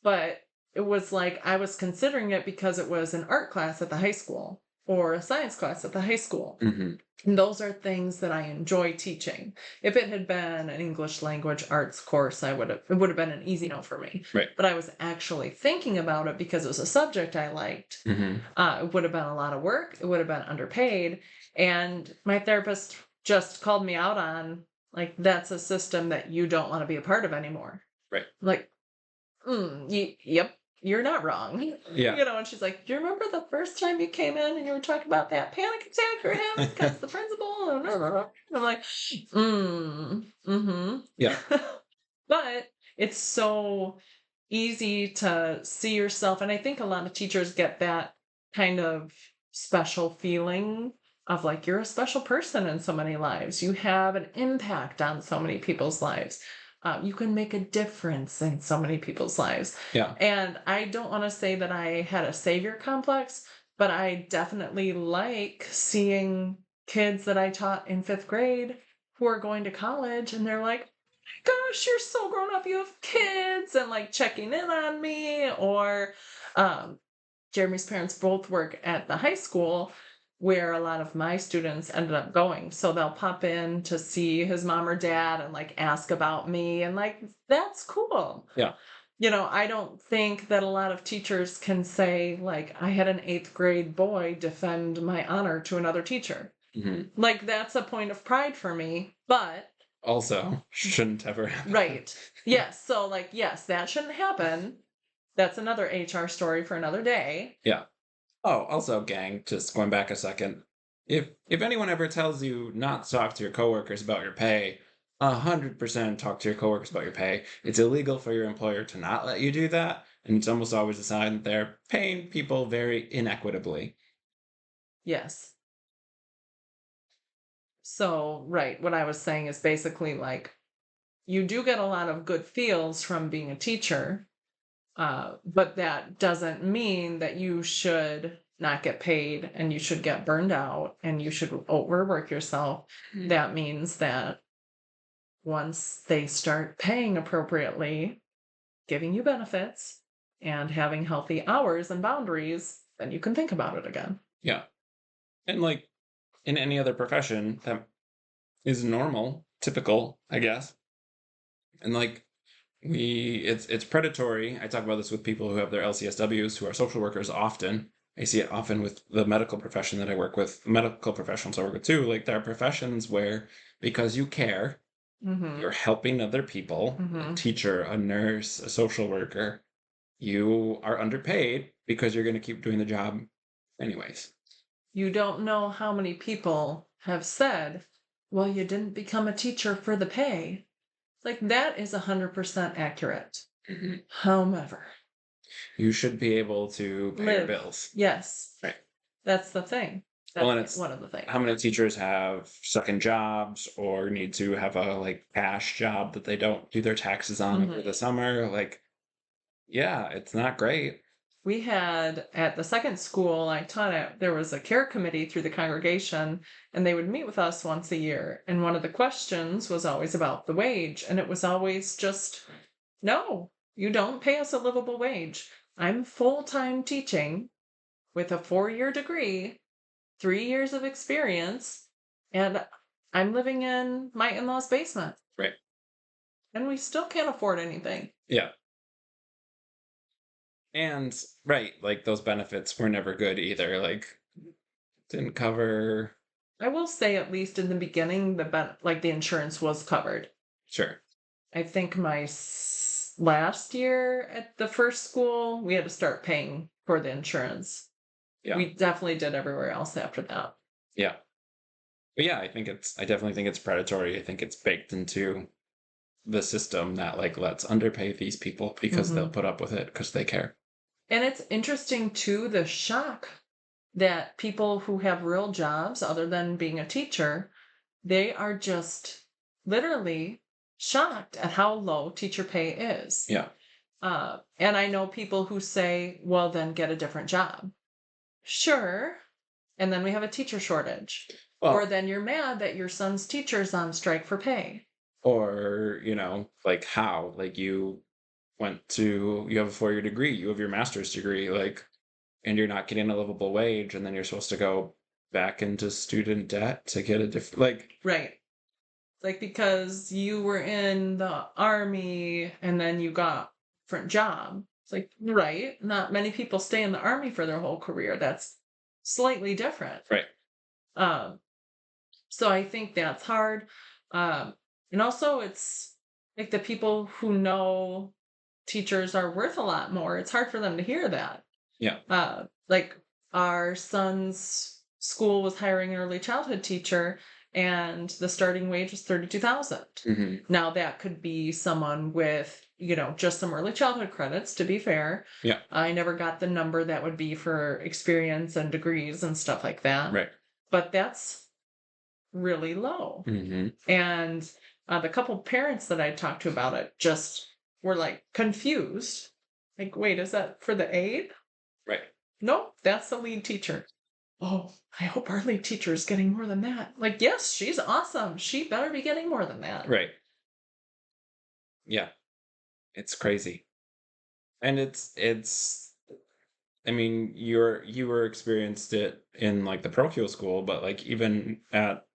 but it was like I was considering it because it was an art class at the high school or a science class at the high school. Mm-hmm. And those are things that I enjoy teaching. If it had been an English language arts course, it would have been an easy no for me. Right. But I was actually thinking about it because it was a subject I liked. Mm-hmm. It would have been a lot of work. It would have been underpaid. And my therapist just called me out on, like, that's a system that you don't want to be a part of anymore. Right. Like, yep, you're not wrong. Yeah. And she's like, do you remember the first time you came in and you were talking about that panic attack you're having because the principal? And I'm like, Yeah. But it's so easy to see yourself. And I think a lot of teachers get that kind of special feeling of like, you're a special person in so many lives. You have an impact on so many people's lives. You can make a difference in so many people's lives. Yeah. And I don't want to say that I had a savior complex, but I definitely like seeing kids that I taught in 5th grade who are going to college and they're like, gosh, you're so grown up, you have kids, and like checking in on me. Or Jeremy's parents both work at the high school where a lot of my students ended up going. So they'll pop in to see his mom or dad and like ask about me. And like, that's cool. Yeah. I don't think that a lot of teachers can say, like, I had an 8th grade boy defend my honor to another teacher. Mm-hmm. Like, that's a point of pride for me. But also shouldn't ever happen. right. Yes. So, like, yes, that shouldn't happen. That's another HR story for another day. Yeah. Oh, also, gang, just going back a second. If anyone ever tells you not to talk to your coworkers about your pay, 100% talk to your coworkers about your pay. It's illegal for your employer to not let you do that, and it's almost always a sign that they're paying people very inequitably. Yes. So, right, what I was saying is basically like, you do get a lot of good feels from being a teacher, but that doesn't mean that you should not get paid and you should get burned out and you should overwork yourself. Mm. That means that once they start paying appropriately, giving you benefits, and having healthy hours and boundaries, then you can think about it again. Yeah. And like in any other profession, that is normal, typical, I guess. And like it's predatory. I talk about this with people who have their LCSWs, who are social workers often. I see it often with the medical profession that I work with, medical professionals I work with too. Like there are professions where because you care, Mm-hmm. you're helping other people, Mm-hmm. a teacher, a nurse, a social worker, you are underpaid because you're going to keep doing the job anyways. You don't know how many people have said, well, you didn't become a teacher for the pay. Like, that is 100% accurate. Mm-hmm. However, You should be able to pay your bills. Yes. Right. That's the thing. Well, and That's it's one of the things. how many teachers have second jobs or need to have a like cash job that they don't do their taxes on over the summer? Like, yeah, it's not great. We had at the second school I taught at, there was a care committee through the congregation, and they would meet with us once a year. And one of the questions was always about the wage. And it was always just, no, you don't pay us a livable wage. I'm full-time teaching with a 4-year degree, 3 years of experience, and I'm living in my in-laws' basement. Right. And we still can't afford anything. Yeah. And right, like those benefits were never good either. Like didn't cover. I will say, at least in the beginning, the insurance was covered. Sure. I think my last year at the first school, we had to start paying for the insurance. Yeah. We definitely did everywhere else after that. Yeah. But yeah, I definitely think it's predatory. I think it's baked into the system that like let's underpay these people because they'll Hmm. put up with it because they care. And it's interesting too, the shock that people who have real jobs other than being a teacher, they are just literally shocked at how low teacher pay is. Yeah. And I know people who say, well, then get a different job. Sure. And then we have a teacher shortage. Or Well, then you're mad that your son's teacher's on strike for pay. or, like how? Like you have a 4-year degree, you have your master's degree, like, and you're not getting a livable wage, and then you're supposed to go back into student debt to get a different, like, Right. Like because you were in the army and then you got a different job. It's like, right. Not many people stay in the army for their whole career. That's slightly different. right. Um, so I think that's hard. Um, and also it's like the people who know teachers are worth a lot more. It's hard for them to hear that. Yeah. Like our son's school was hiring an early childhood teacher and the starting wage was 32,000. Hmm. Now that could be someone with, just some early childhood credits, to be fair. Yeah. I never got the number that would be for experience and degrees and stuff like that. Right. But that's really low. Hmm. And the couple parents that I talked to about it just were like confused. Like, wait, is that for the aide? Right. Nope, that's the lead teacher. Oh, I hope our lead teacher is getting more than that. Like, yes, she's awesome. She better be getting more than that. Right. Yeah. It's crazy. And it's I mean, you were experienced it in like the parochial school, but like even at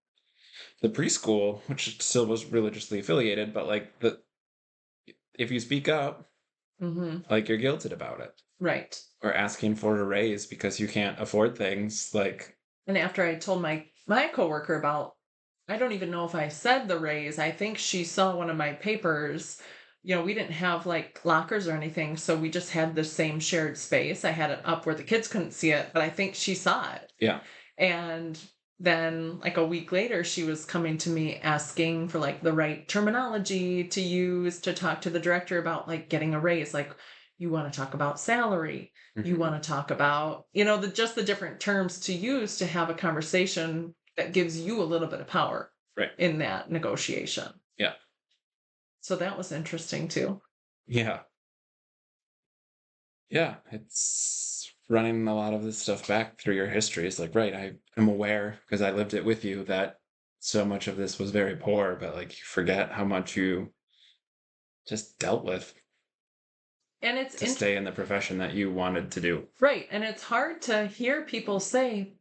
the preschool, which still was religiously affiliated, but like the if you speak up, Hmm. like you're guilted about it. Right. Or asking for a raise because you can't afford things, like And after I told my coworker about, I don't even know if I said the raise. I think she saw one of my papers. We didn't have like lockers or anything, so we just had the same shared space. I had it up where the kids couldn't see it, but I think she saw it. yeah. And then like a week later she was coming to me asking for like the right terminology to use to talk to the director about like getting a raise. Like, you want to talk about salary, you Mhm. want to talk about, the different terms to use to have a conversation that gives you a little bit of power Right. in that negotiation. Yeah. So that was interesting too. Yeah. Yeah. It's running a lot of this stuff back through your history. It's like, right, I am aware because I lived it with you that so much of this was very poor, but like you forget how much you just dealt with And it's to stay in the profession that you wanted to do. right, and it's hard to hear people say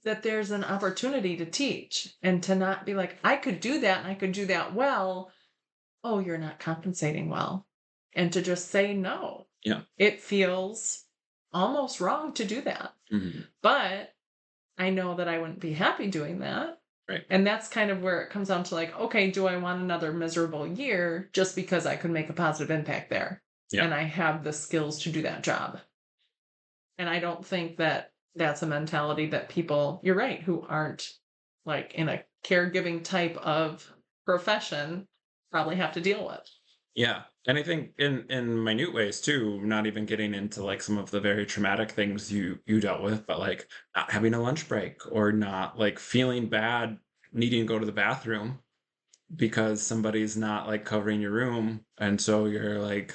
that there's an opportunity to teach and to not be like, I could do that and I could do that well. Oh, you're not compensating well. And to just say no. Yeah. It feels almost wrong to do that. Hmm. But I know that I wouldn't be happy doing that. Right. And that's kind of where it comes down to like, okay, do I want another miserable year just because I could make a positive impact there? Yeah. And I have the skills to do that job. And I don't think that that's a mentality that people, you're right, who aren't like in a caregiving type of profession probably have to deal with. Yeah. And I think in minute ways too, not even getting into like some of the very traumatic things you dealt with, but like not having a lunch break or not like feeling bad needing to go to the bathroom because somebody's not like covering your room, and so you're like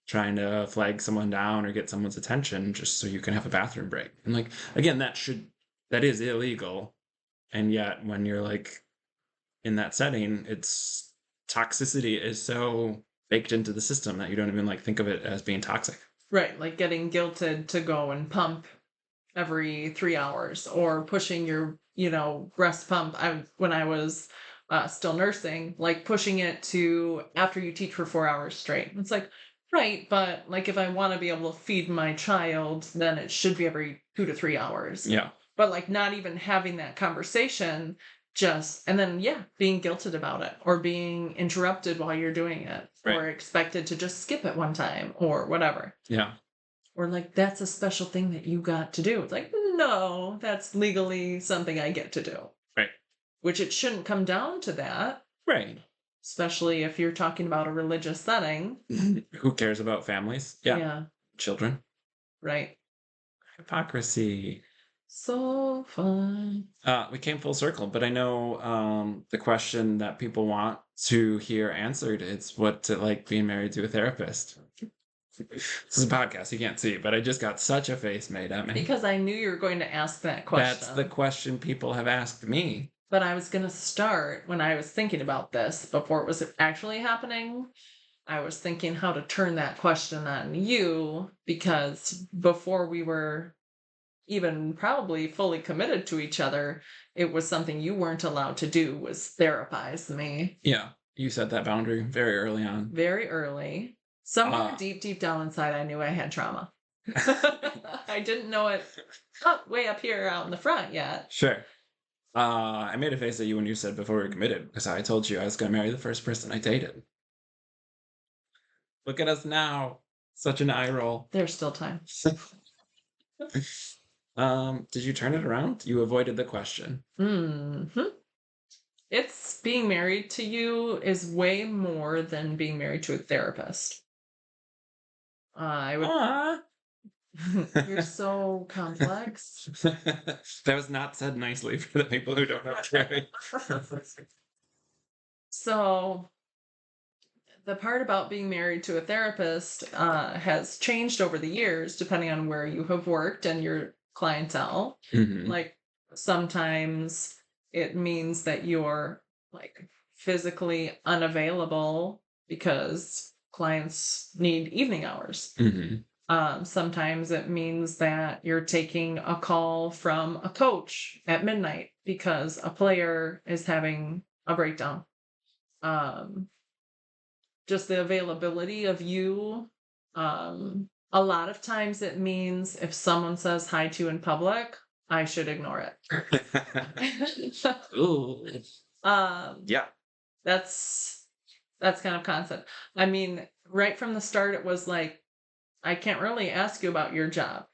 trying to flag someone down or get someone's attention just so you can have a bathroom break. And like again, that is illegal. And yet when you're like in that setting, it's toxicity is so baked into the system that you don't even like think of it as being toxic. Right. Like getting guilted to go and pump every 3 hours or pushing your, breast pump. When I was still nursing, like pushing it to after you teach for 4 hours straight. It's like, right. But like if I want to be able to feed my child, then it should be every 2 to 3 hours. Yeah. But like not even having that conversation, and then yeah, being guilted about it or being interrupted while you're doing it Right. or expected to just skip it one time or whatever. Yeah. Or like that's a special thing that you got to do. It's like, no, that's legally something I get to do. Right. which it shouldn't come down to that, Right. especially if you're talking about a religious setting. Who cares about families? Yeah. Yeah, Children. right. Hypocrisy. So fun. We came full circle, but I know the question that people want to hear answered is what's it like being married to a therapist? This is a podcast, you can't see, but I just got such a face made at me. Because I knew you were going to ask that That's question. the question people have asked me. But I was going to start when I was thinking about this before it was actually happening. I was thinking how to turn that question on you, because before we were even probably fully committed to each other, it was something you weren't allowed to do, was therapize me. Yeah, you set that boundary very early on. Very early. Somewhere deep down inside, I knew I had trauma. I didn't know it way up here out in the front yet. Sure. I made a face at you when you said before we were committed, because I told you I was going to marry the first person I dated. Look at us now. Such an eye roll. There's still time. Did you turn it around? You avoided the question. It's being married to you is way more than being married to a therapist. I would. You're so complex. That was not said nicely for the people who don't know Carrie. So, the part about being married to a therapist has changed over the years, depending on where you have worked and your clientele. Mhm. Like, sometimes it means that you're like physically unavailable because clients need evening hours. Mhm. Sometimes it means that you're taking a call from a coach at midnight because a player is having a breakdown. Just the availability of you. A lot of times it means if someone says hi to you in public, I should ignore it. Ooh. Yeah. That's kind of concept. I mean, right from the start, it was like, I can't really ask you about your job.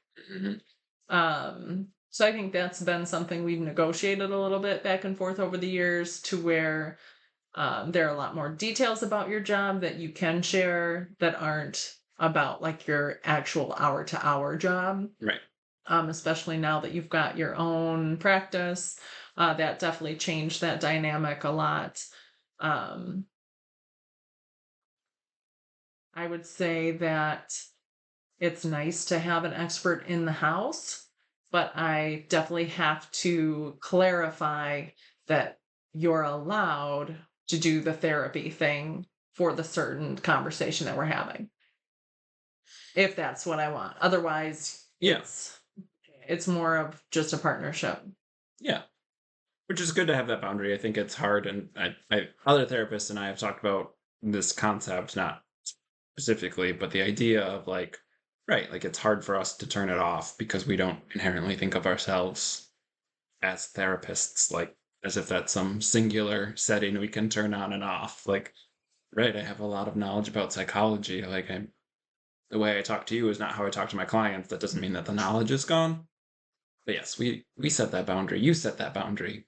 So I think that's been something we've negotiated a little bit back and forth over the years, to where there are a lot more details about your job that you can share that aren't about like your actual hour-to-hour job. Right. Especially now that you've got your own practice. That definitely changed that dynamic a lot. I would say that it's nice to have an expert in the house, but I definitely have to clarify that you're allowed to do the therapy thing for the certain conversation that we're having, if that's what I want. Otherwise, Yeah. it's more of just a partnership. Yeah. Which is good to have that boundary. I think it's hard, and other therapists and I have talked about this concept, not specifically, but the idea of like, right, like it's hard for us to turn it off because we don't inherently think of ourselves as therapists, like as if that's some singular setting we can turn on and off. Like, right, I have a lot of knowledge about psychology. Like, the way I talk to you is not how I talk to my clients. That doesn't mean that the knowledge is gone. But yes, we set that boundary. You set that boundary.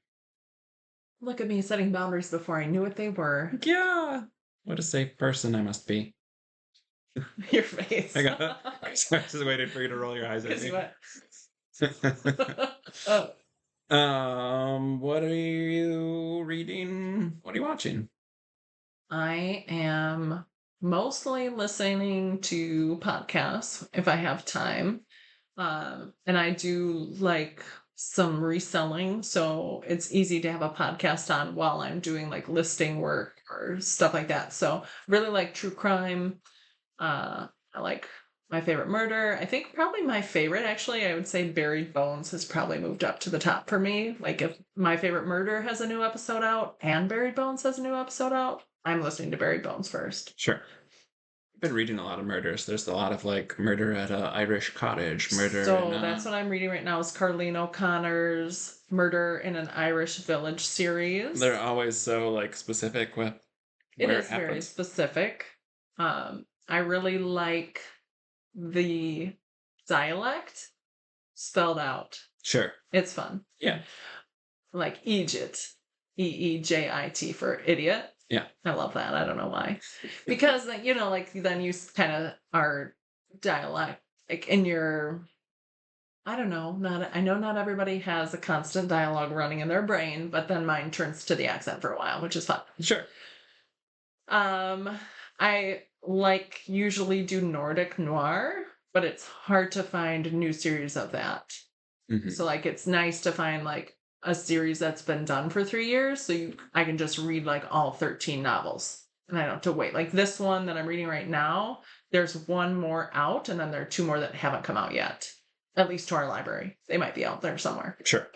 Look at me setting boundaries before I knew what they were. Yeah. What a safe person I must be. Your face. I just waited for you to roll your eyes at me. What are you reading? What are you watching? I am mostly listening to podcasts if I have time. And I do like some reselling, so it's easy to have a podcast on while I'm doing like listing work or stuff like that. So really like true crime. I like My Favorite Murder. I think probably my favorite, actually, I would say Buried Bones has probably moved up to the top for me. Like if My Favorite Murder has a new episode out and Buried Bones has a new episode out, I'm listening to Buried Bones first. Sure. I've been reading a lot of murders. There's a lot of like murder at a Irish cottage, murder. So that's what I'm reading right now is Carleen O'Connor's Murder in an Irish Village series. They're always so like specific with It where is it happens. very specific. I really like the dialect spelled out. Sure. It's fun. Yeah. Like Egypt. EEJIT for idiot. Yeah. I love that. I don't know why. Because, then you kind of are dialect, like in your, I don't know, I know not everybody has a constant dialogue running in their brain, but then mine turns to the accent for a while, which is fun. Sure. I usually do Nordic noir, but it's hard to find new series of that. Mhm. So it's nice to find a series that's been done for 3 years, so I can just read all 13 novels, and I don't have to wait. Like this one that I'm reading right now, there's one more out, and then there are 2 more that haven't come out yet, at least to our library. They might be out there somewhere. Sure.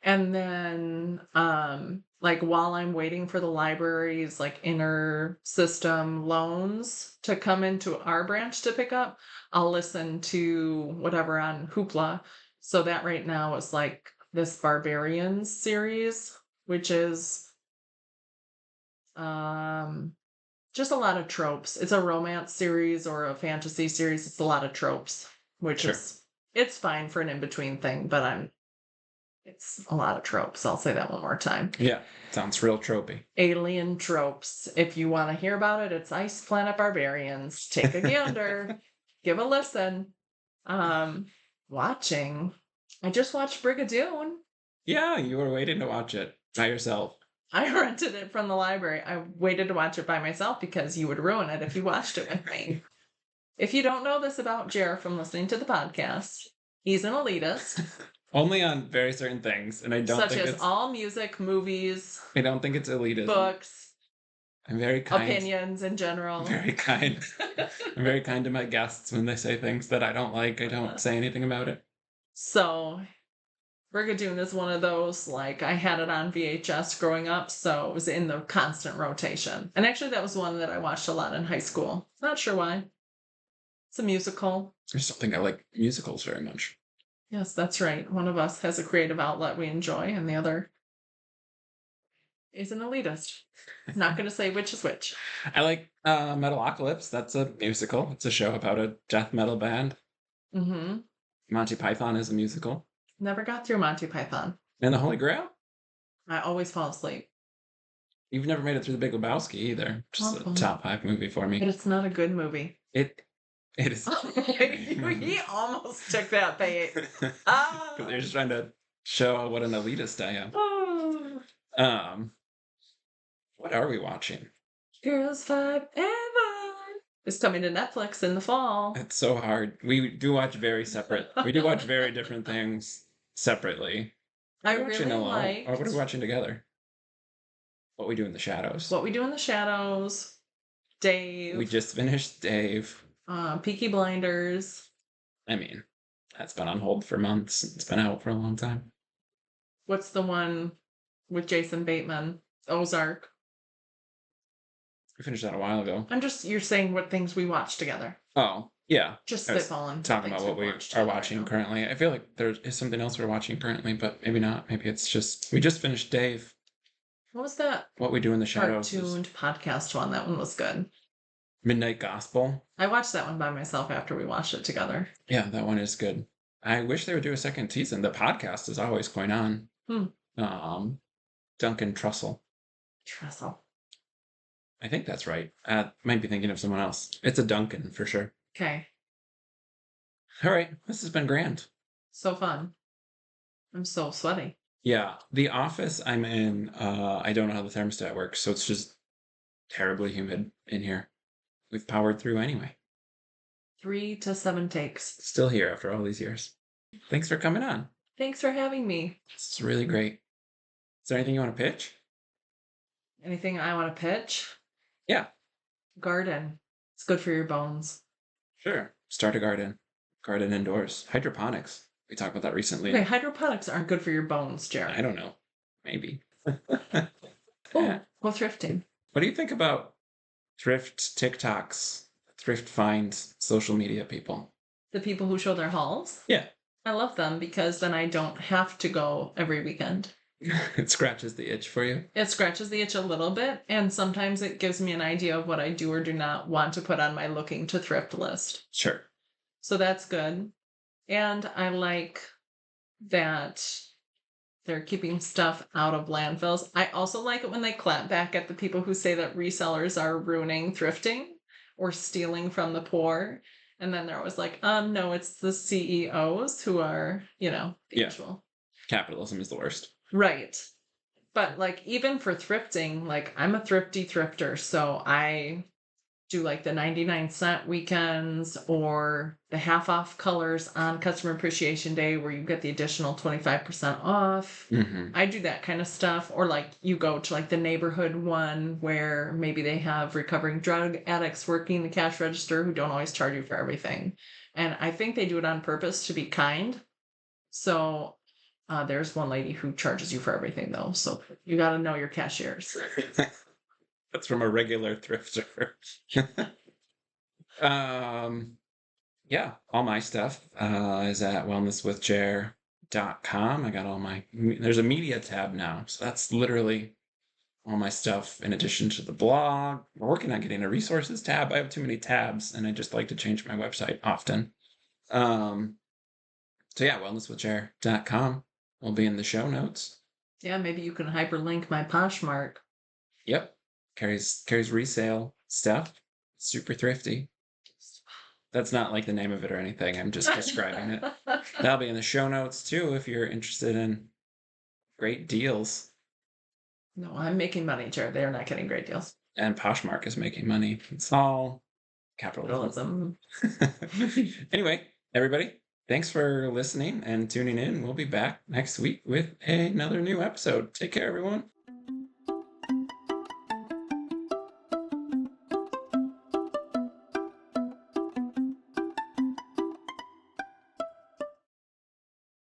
And then, while I'm waiting for the library's inner system loans to come into our branch to pick up, I'll listen to whatever on Hoopla. So that right now is this Barbarians series, which is just a lot of tropes. It's a romance series or a fantasy series. It's a lot of tropes, which Sure. it's fine for an in-between thing, but it's a lot of tropes. I'll say that one more time. Yeah. Sounds real tropey. Alien tropes. If you want to hear about it, it's Ice Planet Barbarians. Take a gander. Give a listen. Watching. I just watched Brigadoon. Yeah, you were waiting to watch it by yourself. I rented it from the library. I waited to watch it by myself because you would ruin it if you watched it with me. If you don't know this about Jer from listening to the podcast, he's an elitist. Only on very certain things, and I don't such think as it's all music, movies, I don't think it's elitism. books, I'm very kind. opinions in general. I'm very kind. I'm very kind to my guests when they say things that I don't like. I don't say anything about it. So, Brigadoon is one of those, I had it on VHS growing up, so it was in the constant rotation. And actually, that was one that I watched a lot in high school. Not sure why. It's a musical. I just don't think I like musicals very much. Yes, that's right. One of us has a creative outlet we enjoy, and the other is an elitist. Not going to say which is which. I like Metalocalypse. That's a musical. It's a show about a death metal band. Mm-hmm. Monty Python is a musical. Never got through Monty Python. And The Holy Grail? I always fall asleep. You've never made it through The Big Lebowski either. Just a top 5 movie for me. But it's not a good movie. It is. He almost took that bait. Because you're just trying to show what an elitist I am. What are we watching? Girls 5 Ever. It's coming to Netflix in the fall. It's so hard. We do watch very separate. We do watch very different things separately. I really like. Or what are we watching together? What We Do in the Shadows. What We Do in the Shadows. Dave. We just finished Dave. Peaky Blinders. I mean, that's been on hold for months. It's been out for a long time. What's the one with Jason Bateman? Ozark. We finished that a while ago. You're saying what things we watched together. Oh, yeah. Just spitballing. Talking about what we are watching currently. I feel like there is something else we're watching currently, but maybe not. Maybe it's just, we just finished Dave. What was that? What We Do in the Shadows. Cartooned podcast one. That one was good. Midnight Gospel. I watched that one by myself after we watched it together. Yeah, that one is good. I wish they would do a second season. The podcast is always going on. Duncan Trussell. I think that's right. Might be thinking of someone else. It's a Duncan for sure. Okay. All right. This has been grand. So fun. I'm so sweaty. Yeah. The office I'm in, I don't know how the thermostat works, so it's just terribly humid in here. We've powered through anyway. 3 to 7 takes. Still here after all these years. Thanks for coming on. Thanks for having me. It's really great. Is there anything you want to pitch? Anything I want to pitch? Yeah. Garden. It's good for your bones. Sure. Start a garden. Garden indoors. Hydroponics. We talked about that recently. Okay, hydroponics aren't good for your bones, Jared. I don't know. Maybe. Oh, go thrifting. What do you think about thrift TikToks, thrift finds, social media people? The people who show their hauls? Yeah. I love them because then I don't have to go every weekend. It scratches the itch for you? It scratches the itch a little bit, and sometimes it gives me an idea of what I do or do not want to put on my looking to thrift list. Sure. So that's good. And I like that They're keeping stuff out of landfills. I also like it when they clap back at the people who say that resellers are ruining thrifting or stealing from the poor. And then they're always like, no, it's the CEOs who are, the Yeah. usual. Capitalism is the worst. Right. But like even for thrifting, like I'm a thrifty thrifter, so I do like the 99-cent weekends or the half off colors on Customer Appreciation Day where you get the additional 25% off. Mm-hmm. I do that kind of stuff. Or like you go to like the neighborhood one where maybe they have recovering drug addicts working the cash register who don't always charge you for everything. And I think they do it on purpose to be kind. So there's one lady who charges you for everything though. So you got to know your cashiers. That's from a regular thrifter. Yeah, all my stuff is at wellnesswithjer.com. I got all my, there's a media tab now. So that's literally all my stuff in addition to the blog. We're working on getting a resources tab. I have too many tabs and I just like to change my website often. So yeah, wellnesswithjer.com will be in the show notes. Yeah, maybe you can hyperlink my Poshmark. Yep. Carrie's resale stuff. Super thrifty. That's not like the name of it or anything. I'm just describing it. That'll be in the show notes too if you're interested in great deals. No, I'm making money, Jared. They're not getting great deals. And Poshmark is making money. It's all capitalism. Anyway, everybody, thanks for listening and tuning in. We'll be back next week with another new episode. Take care, everyone.